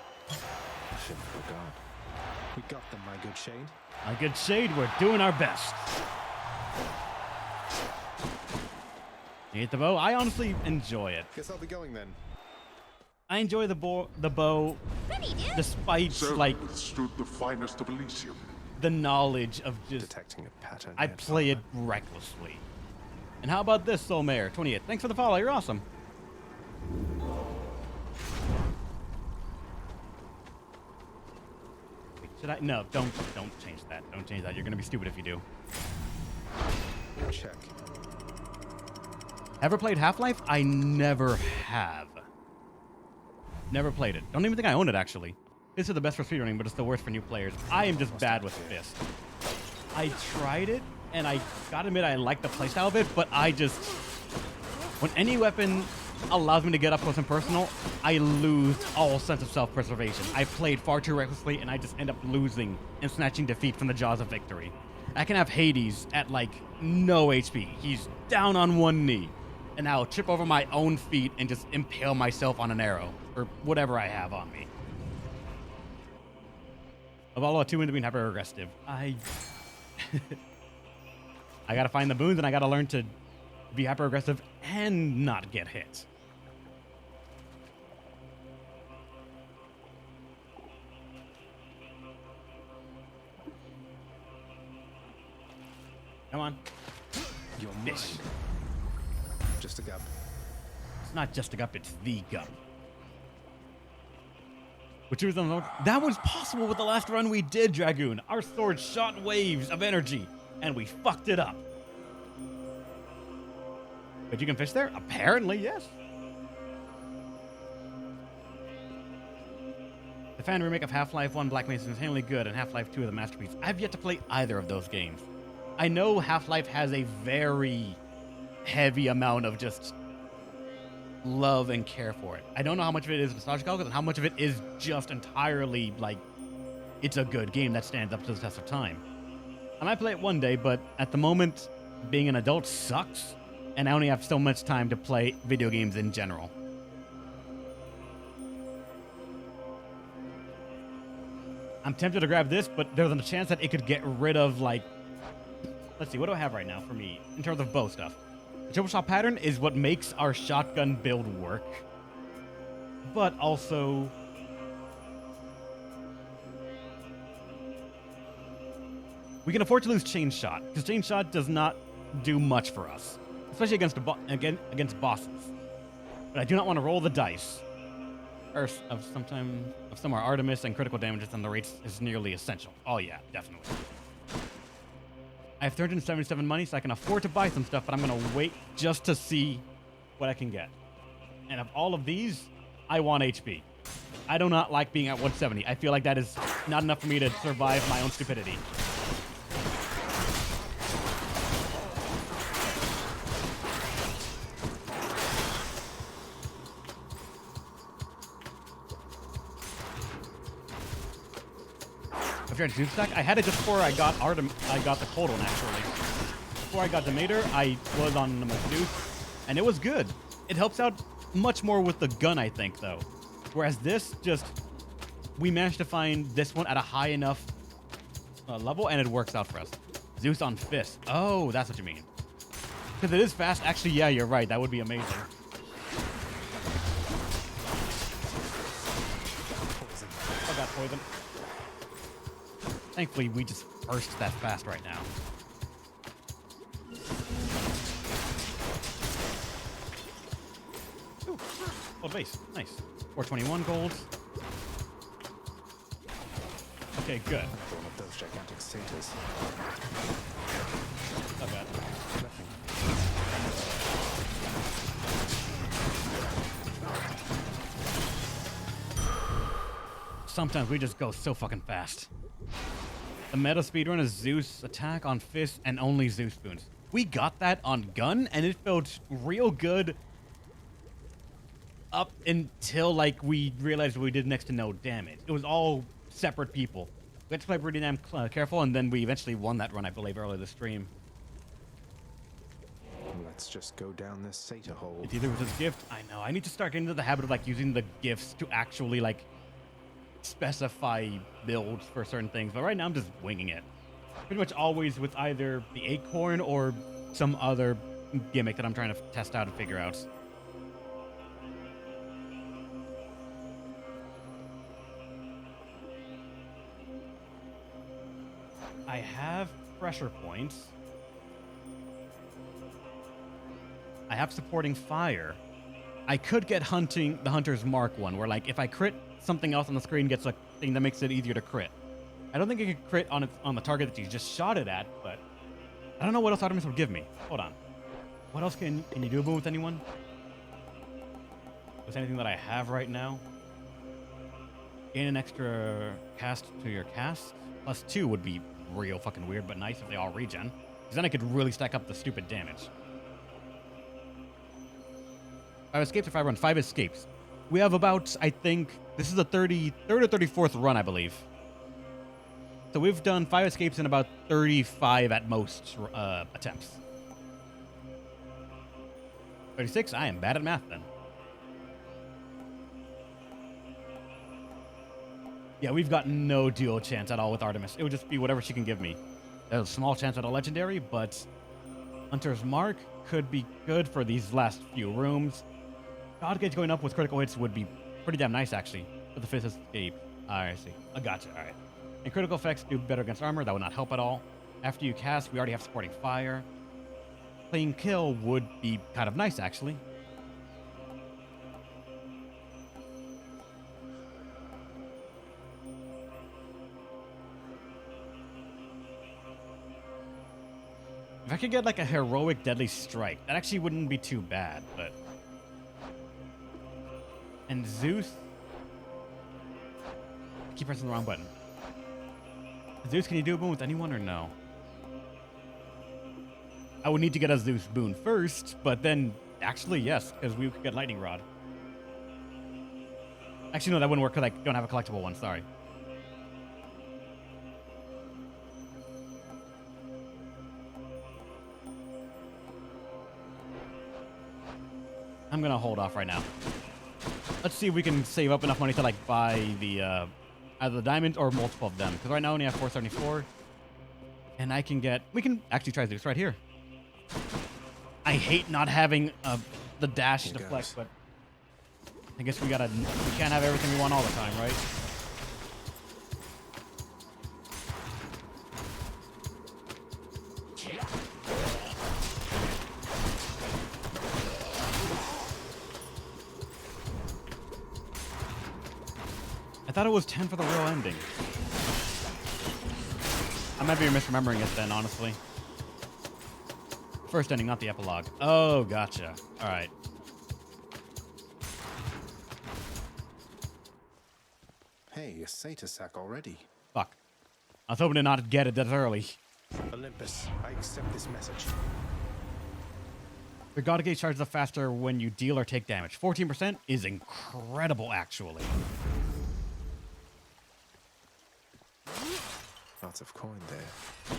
Sinful God. We got them, my good Shade. My good Shade, we're doing our best. You hate the bow? I honestly enjoy it. Guess I'll be going then. I enjoy the bow, despite like withstood the finest of Elysium. the knowledge of just detecting a pattern. I play it recklessly. And how about this, Soul Mayor 28? Thanks for the follow. You're awesome. Wait, should I? No, don't change that. Don't change that. You're gonna be stupid if you do. Check. Ever played Half-Life? I never have. Never played it. Don't even think I own it, actually. This is the best for speedrunning, but it's the worst for new players. I am just bad with Fist. I tried it, and I gotta admit I like the playstyle of it, but I just... When any weapon allows me to get up close and personal, I lose all sense of self-preservation. I played far too recklessly, and I just end up losing and snatching defeat from the jaws of victory. I can have Hades at, like, no HP. He's down on one knee. And I'll trip over my own feet and just impale myself on an arrow. Or whatever I have on me. Avalo 2 into being hyper-aggressive. I gotta find the boons, and I gotta learn to be hyper-aggressive and not get hit. Come on. You're Fish. mine. Just a gub. It's not just a gup, it's the gup. Which was that was possible with the last run we did, Dragoon. Our sword shot waves of energy, and we fucked it up. But you can fish there? Apparently, yes. The fan remake of Half-Life 1 Black Mesa is insanely good, and Half-Life 2 is a masterpiece. I've yet to play either of those games. I know Half-Life has a very heavy amount of just love and care for it. I don't know how much of it is nostalgic and how much of it is just entirely like it's a good game that stands up to the test of time. I might play it one day, but at the moment, being an adult sucks, and I only have so much time to play video games in general. I'm tempted to grab this, but there's a chance that it could get rid of, like... Let's see, what do I have right now for me in terms of bow stuff? The triple shot pattern is what makes our shotgun build work. But also... we can afford to lose chain shot, because chain shot does not do much for us. Especially against bosses. But I do not want to roll the dice. Of somewhere Artemis and critical damages on the rates is nearly essential. Oh yeah, definitely. I have 377 money, so I can afford to buy some stuff, but I'm going to wait just to see what I can get. And of all of these, I want HP. I do not like being at 170. I feel like that is not enough for me to survive my own stupidity. If you're at Zoom Stack, I had it just before I got the cold one, actually. Before I got Demeter, I was on the Zeus, and it was good. It helps out much more with the gun, I think, though. Whereas this, we managed to find this one at a high enough level, and it works out for us. Zeus on Fist. Oh, that's what you mean. Because it is fast. Actually, yeah, you're right. That would be amazing. I got poison. Thankfully, we just burst that fast right now. Ooh, gold base. Nice. 421 gold. Okay, good. One of those gigantic satyrs. Not bad. Sometimes we just go so fucking fast. The meta speedrun is Zeus attack on Fist and only Zeus boons. We got that on gun, and it felt real good up until, like, we realized we did next to no damage. It was all separate people. We had to play pretty damn careful, and then we eventually won that run, I believe, earlier this stream. Let's just go down this satyr hole. It's either with his gift. I know. I need to start getting into the habit of, like, using the gifts to actually, like, specify builds for certain things, but right now I'm just winging it. Pretty much always with either the acorn or some other gimmick that I'm trying to test out and figure out. I have pressure points. I have supporting fire. I could get hunting the Hunter's Mark one, where like if I crit, something else on the screen gets a thing that makes it easier to crit. I don't think it could crit on the target that you just shot it at, but I don't know what else Artemis would give me. Hold on. What else can you do with anyone? With anything that I have right now? Gain an extra cast to your cast. +2 would be real fucking weird, but nice if they all regen. Because then I could really stack up the stupid damage. 5 escapes if I run 5 escapes. We have about, I think, this is the 33rd or 34th run, I believe. So we've done 5 escapes in about 35 at most attempts. 36? I am bad at math then. Yeah, we've got no duo chance at all with Artemis. It would just be whatever she can give me. There's a small chance at a legendary, but Hunter's Mark could be good for these last few rooms. God Gauge going up with critical hits would be pretty damn nice, actually, for the 5th escape. I see. I gotcha. All right. And critical effects do better against armor. That would not help at all. After you cast, we already have supporting fire. Clean kill would be kind of nice, actually. If I could get like a heroic deadly strike, that actually wouldn't be too bad, but... And Zeus... I keep pressing the wrong button. Zeus, can you do a boon with anyone or no? I would need to get a Zeus boon first, but then actually yes, because we could get Lightning Rod. Actually, no, that wouldn't work because I don't have a collectible one, sorry. I'm gonna hold off right now. Let's see if we can save up enough money to like buy the either the diamond or multiple of them. Because right now I only have 474. And I can get... We can actually try this right here. I hate not having the dash deflect, but... I guess we can't have everything we want all the time, right? I thought it was 10 for the real ending. I might be misremembering it then, honestly. First ending, not the epilogue. Oh, gotcha. All right. Hey, a Satyr sack already. Fuck. I was hoping to not get it that early. Olympus, I accept this message. Your God Gauge charges up faster when you deal or take damage. 14% is incredible, actually. Lots of coin there.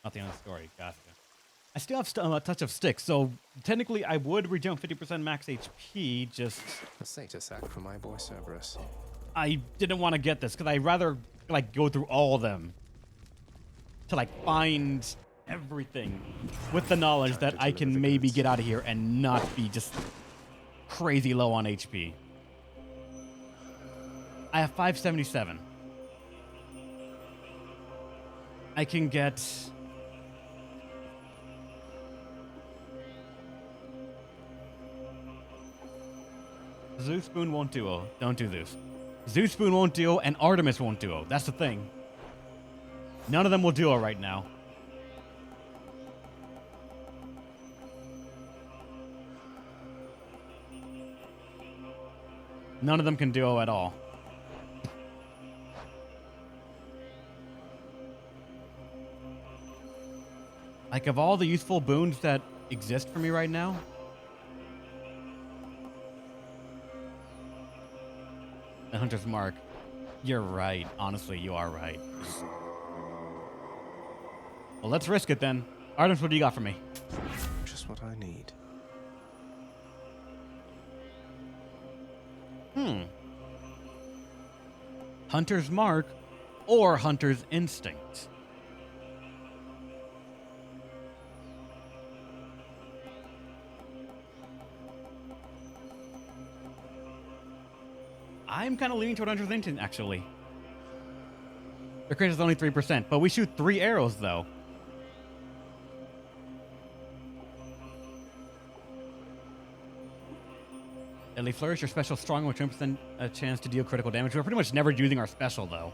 Not the end of the story. Gotcha. I still have a touch of stick, so technically I would regen 50% max HP, just... A Satyr sack for my boy Cerberus. I didn't want to get this, because I'd rather, like, go through all of them. To, like, find everything. With the knowledge that I can maybe get out of here and not be just... crazy low on HP. I have 577. I can get... Zeus Spoon won't duo. Don't do this. Zeus Spoon won't duo, and Artemis won't duo. That's the thing. None of them will duo right now. None of them can duo at all. Like, of all the useful boons that exist for me right now... The Hunter's Mark. You're right. Honestly, you are right. Well, let's risk it then. Artemis, what do you got for me? Just what I need. Hunter's Mark or hunter's instinct. I'm kind of leaning toward hunter's instinct, actually. The crit is only 3%, but we shoot 3 arrows, though. Deadly Flourish, your special strong with 20% a chance to deal critical damage. We're pretty much never using our special, though.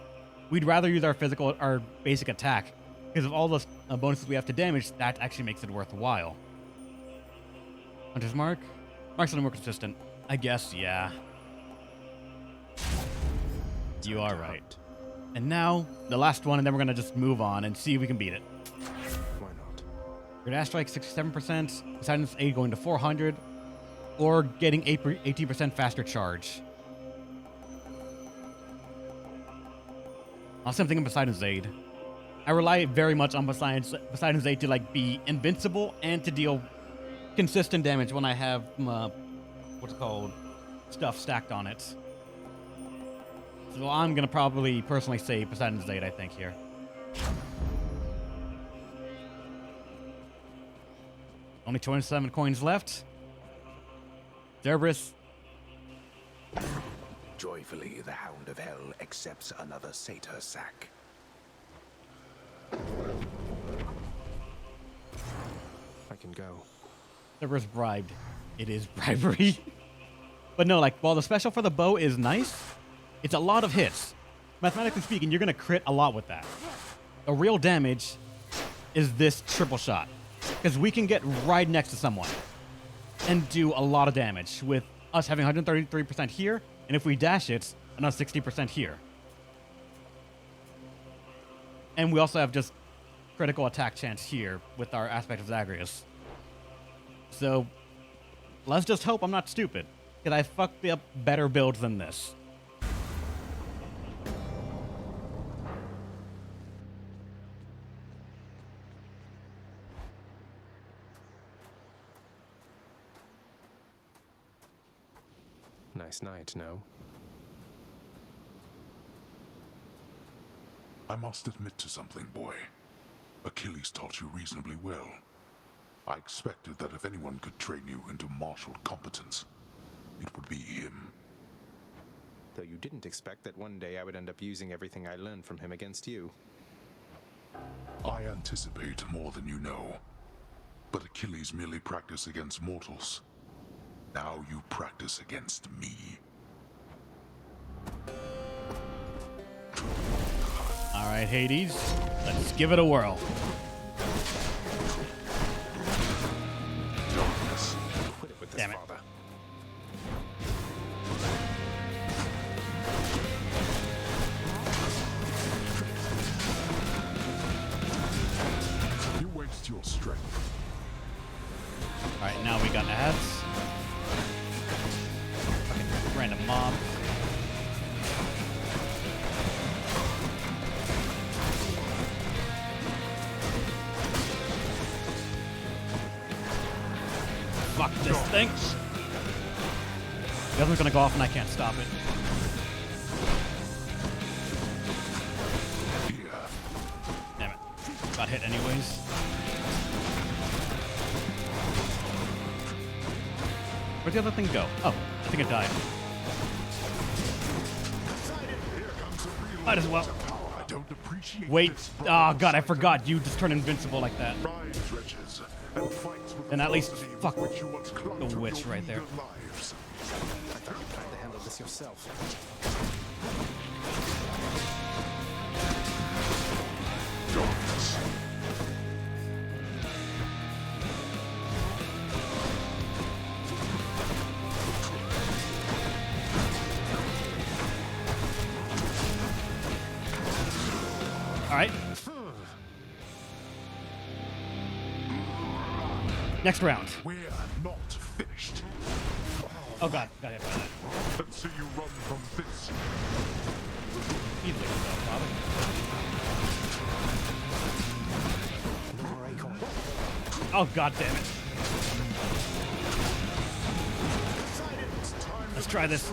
We'd rather use our basic attack, because of all the bonuses we have to damage, that actually makes it worthwhile. Hunter's Mark? Mark's a little more consistent. I guess, yeah. You are right. And now, the last one, and then we're going to just move on and see if we can beat it. Why not? Your dash strike, 67%. Poseidon's Aid going to 400. Or getting 18% faster charge. Also, I'm thinking Poseidon's Aid. I rely very much on Poseidon's Aid to like be invincible and to deal consistent damage when I have what's it called, stuff stacked on it. So I'm gonna probably personally say Poseidon's Aid, I think, here. Only 27 coins left. Cerberus. Joyfully, the Hound of Hell accepts another satyr sack. I can go. Cerberus bribed. It is bribery. But no, like, while the special for the bow is nice, it's a lot of hits. Mathematically speaking, you're going to crit a lot with that. The real damage is this triple shot. Because we can get right next to someone and do a lot of damage with us having 133% here, and if we dash it, another 60% here. And we also have just critical attack chance here with our aspect of Zagreus. So let's just hope I'm not stupid, because I fucked up better builds than this. Nice night, no? I must admit to something, boy. Achilles taught you reasonably well. I expected that if anyone could train you into martial competence, it would be him. Though you didn't expect that one day I would end up using everything I learned from him against you. I anticipate more than you know. But Achilles merely practiced against mortals. Now you practice against me. All right, Hades, let's give it a whirl. Quit it with this, Damn it. father. You waste your strength. All right, now we got ads. Fucking random mob. Fuck this thing. The other's gonna go off and I can't stop it. Damn it. Got hit anyways. Where'd the other thing go? Oh, I think it died. Might as well. Wait. Oh, God, I forgot. You just turn invincible like that. And at least fuck the witch right there. I thought you tried to handle this yourself. All right. Next round. We're not finished. Oh God, got hit by that. Let's see you run from this. Easily, though, probably. No more acorn. Oh God damn it. Let's try this.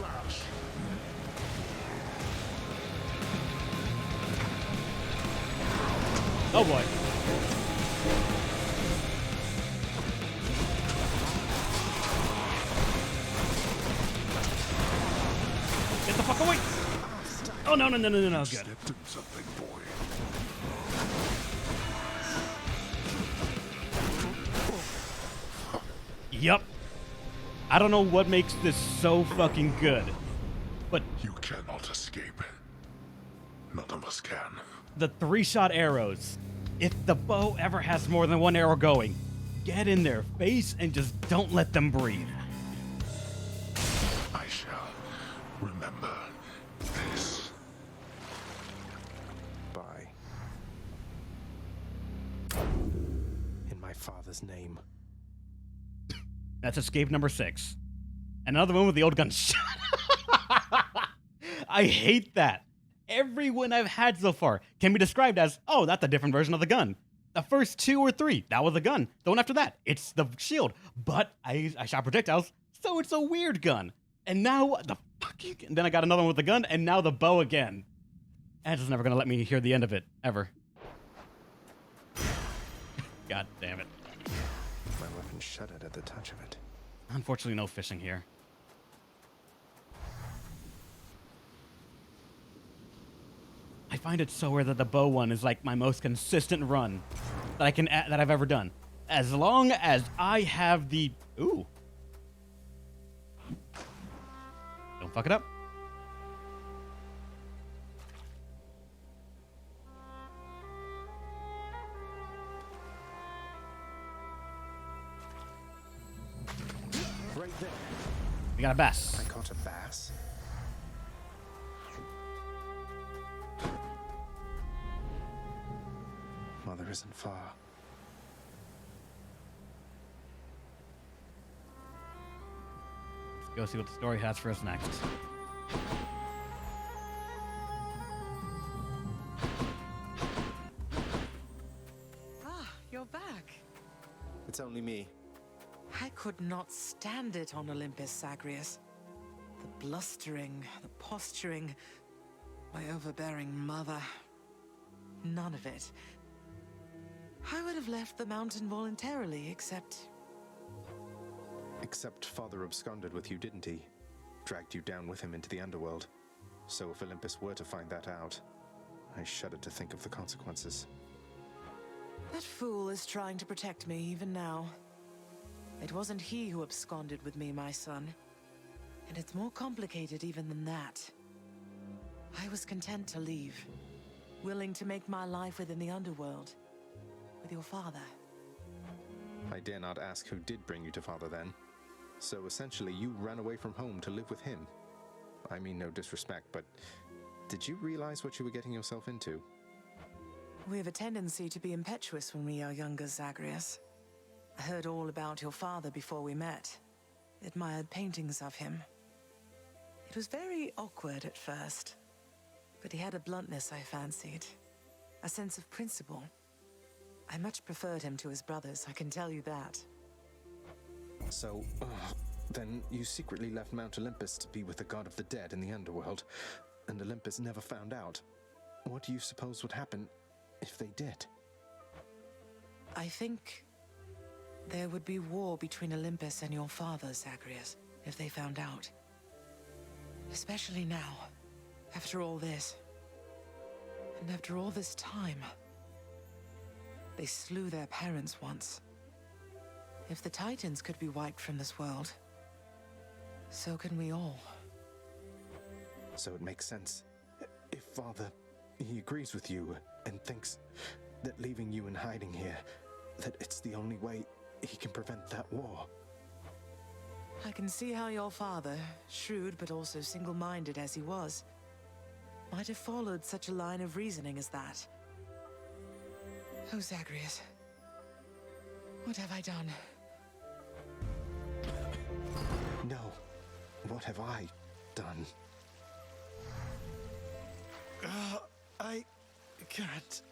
Oh boy. Get the fuck away! Oh no, good. Stepped in something, boy. Yup. I don't know what makes this so fucking good, but You cannot escape. None of us can. the 3-shot arrows. If the bow ever has more than one arrow going, get in their face and just don't let them breathe. I shall remember this. Bye. In my father's name. That's escape number 6. Another one with the old gun. I hate that. Every one I've had so far can be described as, oh, that's a different version of the gun. The first 2 or 3, that was a gun. The one after that, it's the shield. But I shot projectiles, so it's a weird gun. And now, the fuck you... And then I got another one with the gun, and now the bow again. And it's just never gonna let me hear the end of it, ever. God damn it. My weapon shuddered at the touch of it. Unfortunately, no fishing here. I find it so rare that the bow one is like my most consistent run that that I've ever done. As long as I have the... Ooh. Don't fuck it up. Right there. We got a bass. I caught a bass. Mother isn't far. Let's go see what the story has for us next. Ah, you're back. It's only me. I could not stand it on Olympus, Zagreus. The blustering, the posturing, my overbearing mother. None of it. I would have left the mountain voluntarily, except Father absconded with you, didn't he? Dragged you down with him into the underworld. So if Olympus were to find that out, I shudder to think of the consequences. that fool is trying to protect me even now. It wasn't he who absconded with me, my son. And it's more complicated even than that. I was content to leave, willing to make my life within the underworld, with your father. I dare not ask who did bring you to Father then. So essentially you ran away from home to live with him. I mean no disrespect, but did you realize what you were getting yourself into? We have a tendency to be impetuous when we are younger, Zagreus. I heard all about your father before we met. Admired paintings of him. It was very awkward at first, but he had a bluntness I fancied. A sense of principle. I much preferred him to his brothers, I can tell you that. So, then you secretly left Mount Olympus to be with the god of the dead in the underworld, and Olympus never found out. What do you suppose would happen if they did? I think there would be war between Olympus and your father, Zagreus, if they found out. Especially now, after all this. And after all this time. They slew their parents once. If the Titans could be wiped from this world, so can we all. So it makes sense. If Father, he agrees with you and thinks that leaving you in hiding here, that it's the only way he can prevent that war. I can see how your father, shrewd but also single-minded as he was, might have followed such a line of reasoning as that. Oh, Zagreus. What have I done? No. What have I done? I can't.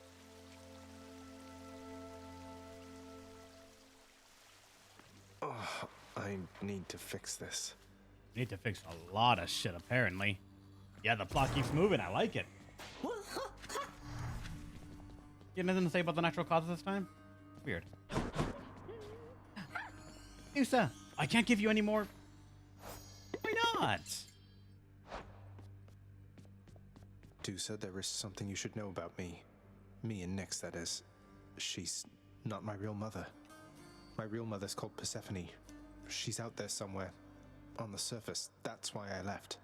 Oh, I need to fix this. Need to fix a lot of shit, apparently. Yeah, the plot keeps moving. I like it. You had nothing to say about the natural causes this time? Weird. Dusa, I can't give you any more. Why not? Dusa, there is something you should know about me. Me and Nyx, that is. She's not my real mother. My real mother's called Persephone. She's out there somewhere. On the surface. That's why I left.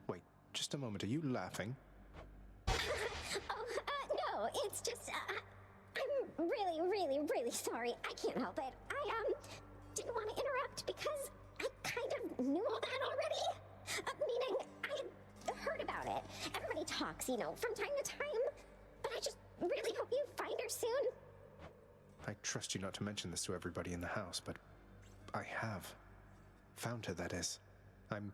Wait, just a moment. Are you laughing? No, it's just, I'm really sorry. I can't help it. I, didn't want to interrupt because I kind of knew all that already. Meaning, I had heard about it. Everybody talks, you know, from time to time. But I just really hope you find her soon. I trust you not to mention this to everybody in the house, but I have. Found her, that is. I'm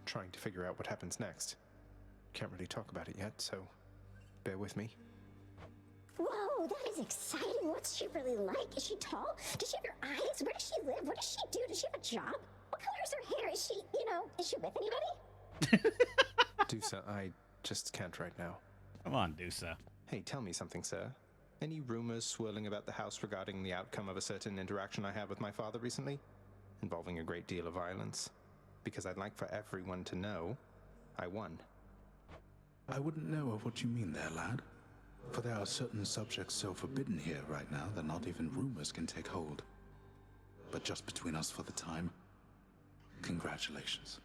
trying to figure out what happens next. Can't really talk about it yet, so bear with me. Whoa, that is exciting. What's she really like? Is she tall? Does she have your eyes? Where does she live? What does she do? Does she have a job? What color is her hair? Is she, you know, is she with anybody? Dusa, I just can't right now. Come on, Dusa. Hey, tell me something, sir. Any rumors swirling about the house regarding the outcome of a certain interaction I had with my father recently? Involving a great deal of violence? Because I'd like for everyone to know I won. I wouldn't know of what you mean there, lad. For there are certain subjects so forbidden here right now that not even rumors can take hold. But just between us for the time, congratulations.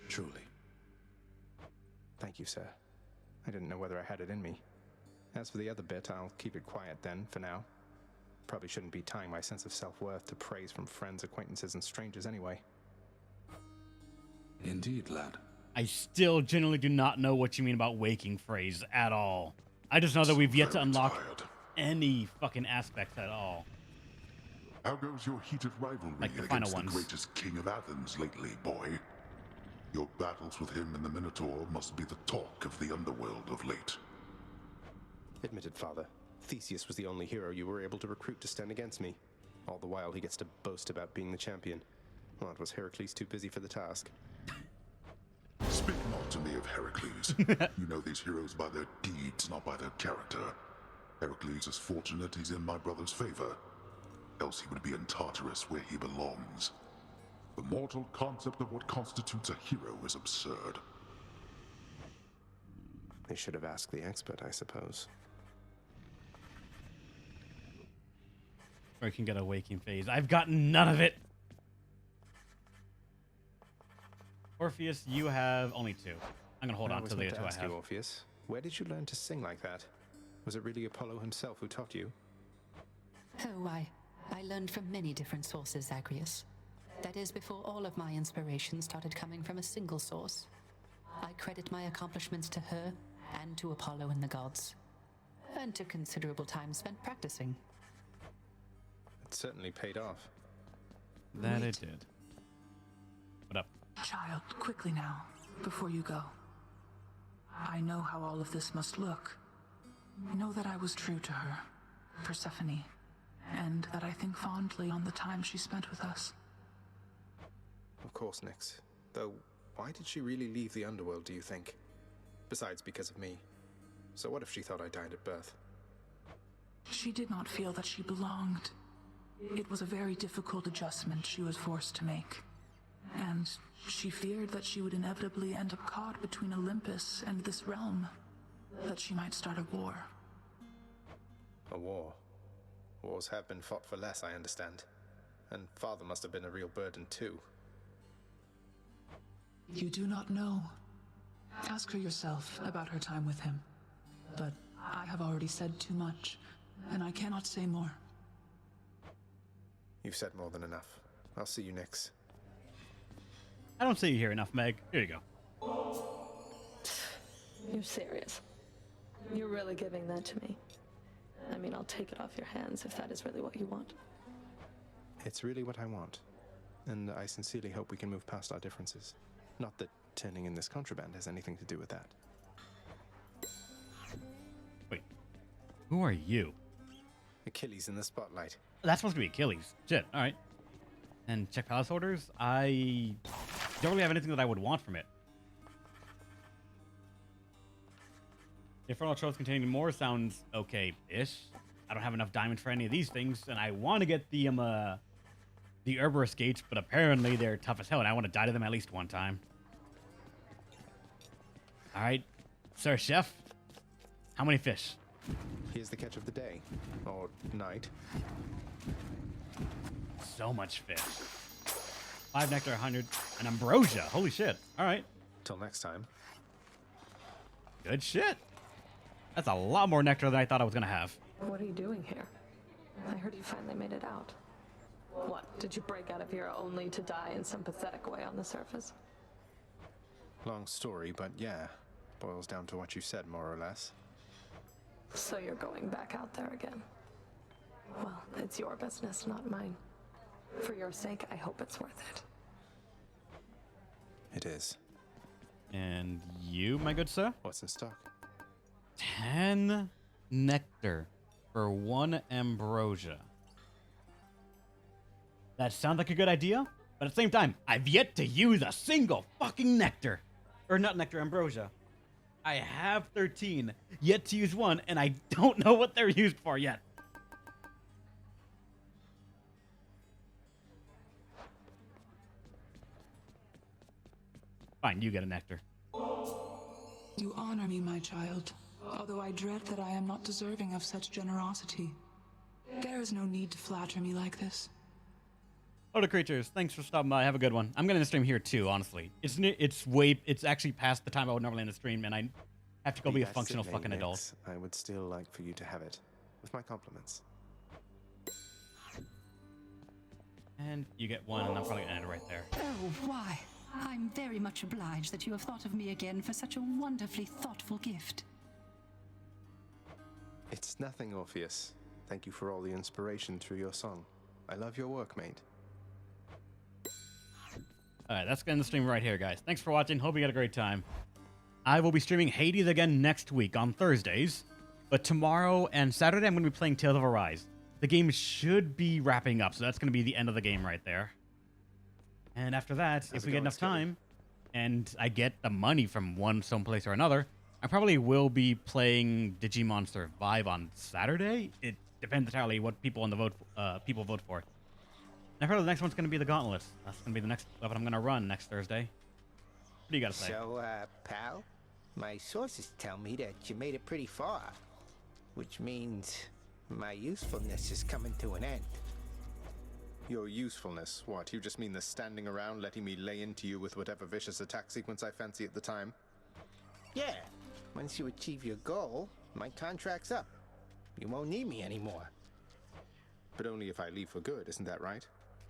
Truly. Thank you, sir. I didn't know whether I had it in me. As for the other bit, I'll keep it quiet then, for now. Probably shouldn't be tying my sense of self-worth to praise from friends, acquaintances, and strangers anyway. Indeed, lad. I still genuinely do not know what you mean about waking phrase at all. I just know that we've yet to unlock any fucking aspects at all. How goes your heated rivalry Like the final against ones. the greatest king of Athens lately, boy? Your battles with him and the Minotaur must be the talk of the underworld of late. Admitted, father. Theseus was the only hero you were able to recruit to stand against me. All the while he gets to boast about being the champion. Well, it was Heracles too busy for the task. Speak not to me of Heracles. You know these heroes by their deeds, not by their character. Heracles is fortunate he's in my brother's favor. Else he would be in Tartarus where he belongs. The mortal concept of what constitutes a hero is absurd. They should have asked the expert, I suppose. Or you can get a waking phase. I've gotten none of it. Orpheus, you have only 2. I'm gonna hold on to the 2 I have. Orpheus, where did you learn to sing like that? Was it really Apollo himself who taught you? Oh, I learned from many different sources, Zagreus. That is, before all of my inspiration started coming from a single source. I credit my accomplishments to her, and to Apollo and the gods. And to considerable time spent practicing. It certainly paid off. That it did. What up? Child, quickly now, before you go. I know how all of this must look. Know that I was true to her, Persephone, and that I think fondly on the time she spent with us. Of course, Nyx. Though, why did she really leave the underworld, do you think? Besides, because of me. So what if she thought I died at birth? She did not feel that she belonged. It was a very difficult adjustment she was forced to make. And she feared that she would inevitably end up caught between Olympus and this realm. That she might start a war. A war? Wars have been fought for less, I understand. And father must have been a real burden too. You do not know. Ask her yourself about her time with him. But I have already said too much, and I cannot say more. You've said more than enough. I'll see you, Nyx. I don't see you here enough, Meg. Here you go. You're serious? You're really giving that to me? I mean, I'll take it off your hands if that is really what you want. It's really what I want. And I sincerely hope we can move past our differences. Not that turning in this contraband has anything to do with that. Wait. Who are you? Achilles in the spotlight. That's supposed to be Achilles. Shit. All right. And check palace orders. I don't really have anything that I would want from it. Infernal Tropes containing more sounds okay-ish. I don't have enough diamonds for any of these things, and I want to get the Herberus gates, but apparently they're tough as hell, and I want to die to them at least one time. All right, sir chef, how many fish? Here's the catch of the day, or night. So much fish. 5 nectar, 100, and ambrosia. Holy shit. All right. Till next time. Good shit. That's a lot more nectar than I thought I was going to have. What are you doing here? I heard you finally made it out. What, did you break out of here only to die in some pathetic way on the surface? Long story, but yeah. Boils down to what you said, more or less. So you're going back out there again? Well, it's your business, not mine. For your sake, I hope it's worth it. It is. And you, my good sir? What's in stock? 10 nectar for 1 ambrosia. That sounds like a good idea, but at the same time, I've yet to use a single fucking nectar. Or not nectar, ambrosia. I have 13, yet to use 1, and I don't know what they're used for yet. Fine, you get a nectar. You honor me, my child, although I dread that I am not deserving of such generosity. There is no need to flatter me like this. Hello, creatures. Thanks for stopping by. Have a good one. I'm gonna stream here too, honestly. It's actually past the time I would normally end the stream, and I have to go be a functional fucking adult. I would still like for you to have it, with my compliments. And you get 1, and I'm probably gonna end it right there. Oh, why? I'm very much obliged that you have thought of me again for such a wonderfully thoughtful gift. It's nothing, Orpheus. Thank you for all the inspiration through your song. I love your work, mate. Alright, that's gonna end the stream right here, guys. Thanks for watching. Hope you had a great time. I will be streaming Hades again next week on Thursdays. But tomorrow and Saturday, I'm going to be playing Tales of Arise. The game should be wrapping up, so that's going to be the end of the game right there. And after that, if we get enough time, and I get the money from one someplace or another, I probably will be playing Digimon Survive on Saturday. It depends entirely what people on the vote for. And I've heard the next one's going to be the Gauntlet. That's going to be the next weapon I'm going to run next Thursday. What do you got to say? So, pal, my sources tell me that you made it pretty far, which means my usefulness is coming to an end. Your usefulness? What, you just mean the standing around letting me lay into you with whatever vicious attack sequence I fancy at the time? Yeah, once you achieve your goal, my contract's up. You won't need me anymore. But only if I leave for good, isn't that right?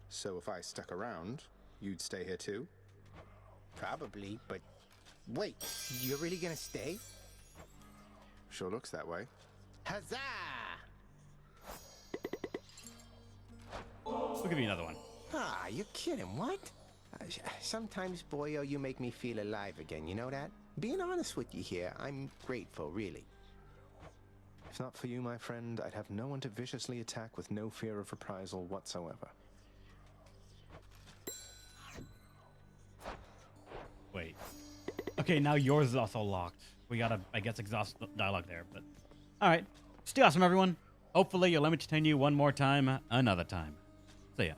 So if I stuck around, you'd stay here too? Probably, but wait, you're really gonna stay? Sure looks that way. Huzzah! We'll give you another one. Ah, you're kidding, what? Sometimes, boyo, you make me feel alive again, you know that? Being honest with you here, I'm grateful, really. If not for you, my friend, I'd have no one to viciously attack with no fear of reprisal whatsoever. Wait. Okay, now yours is also locked. We gotta, I guess, exhaust the dialogue there, but... Alright. Stay awesome, everyone. Hopefully you'll let me continue one more time, another time. See ya.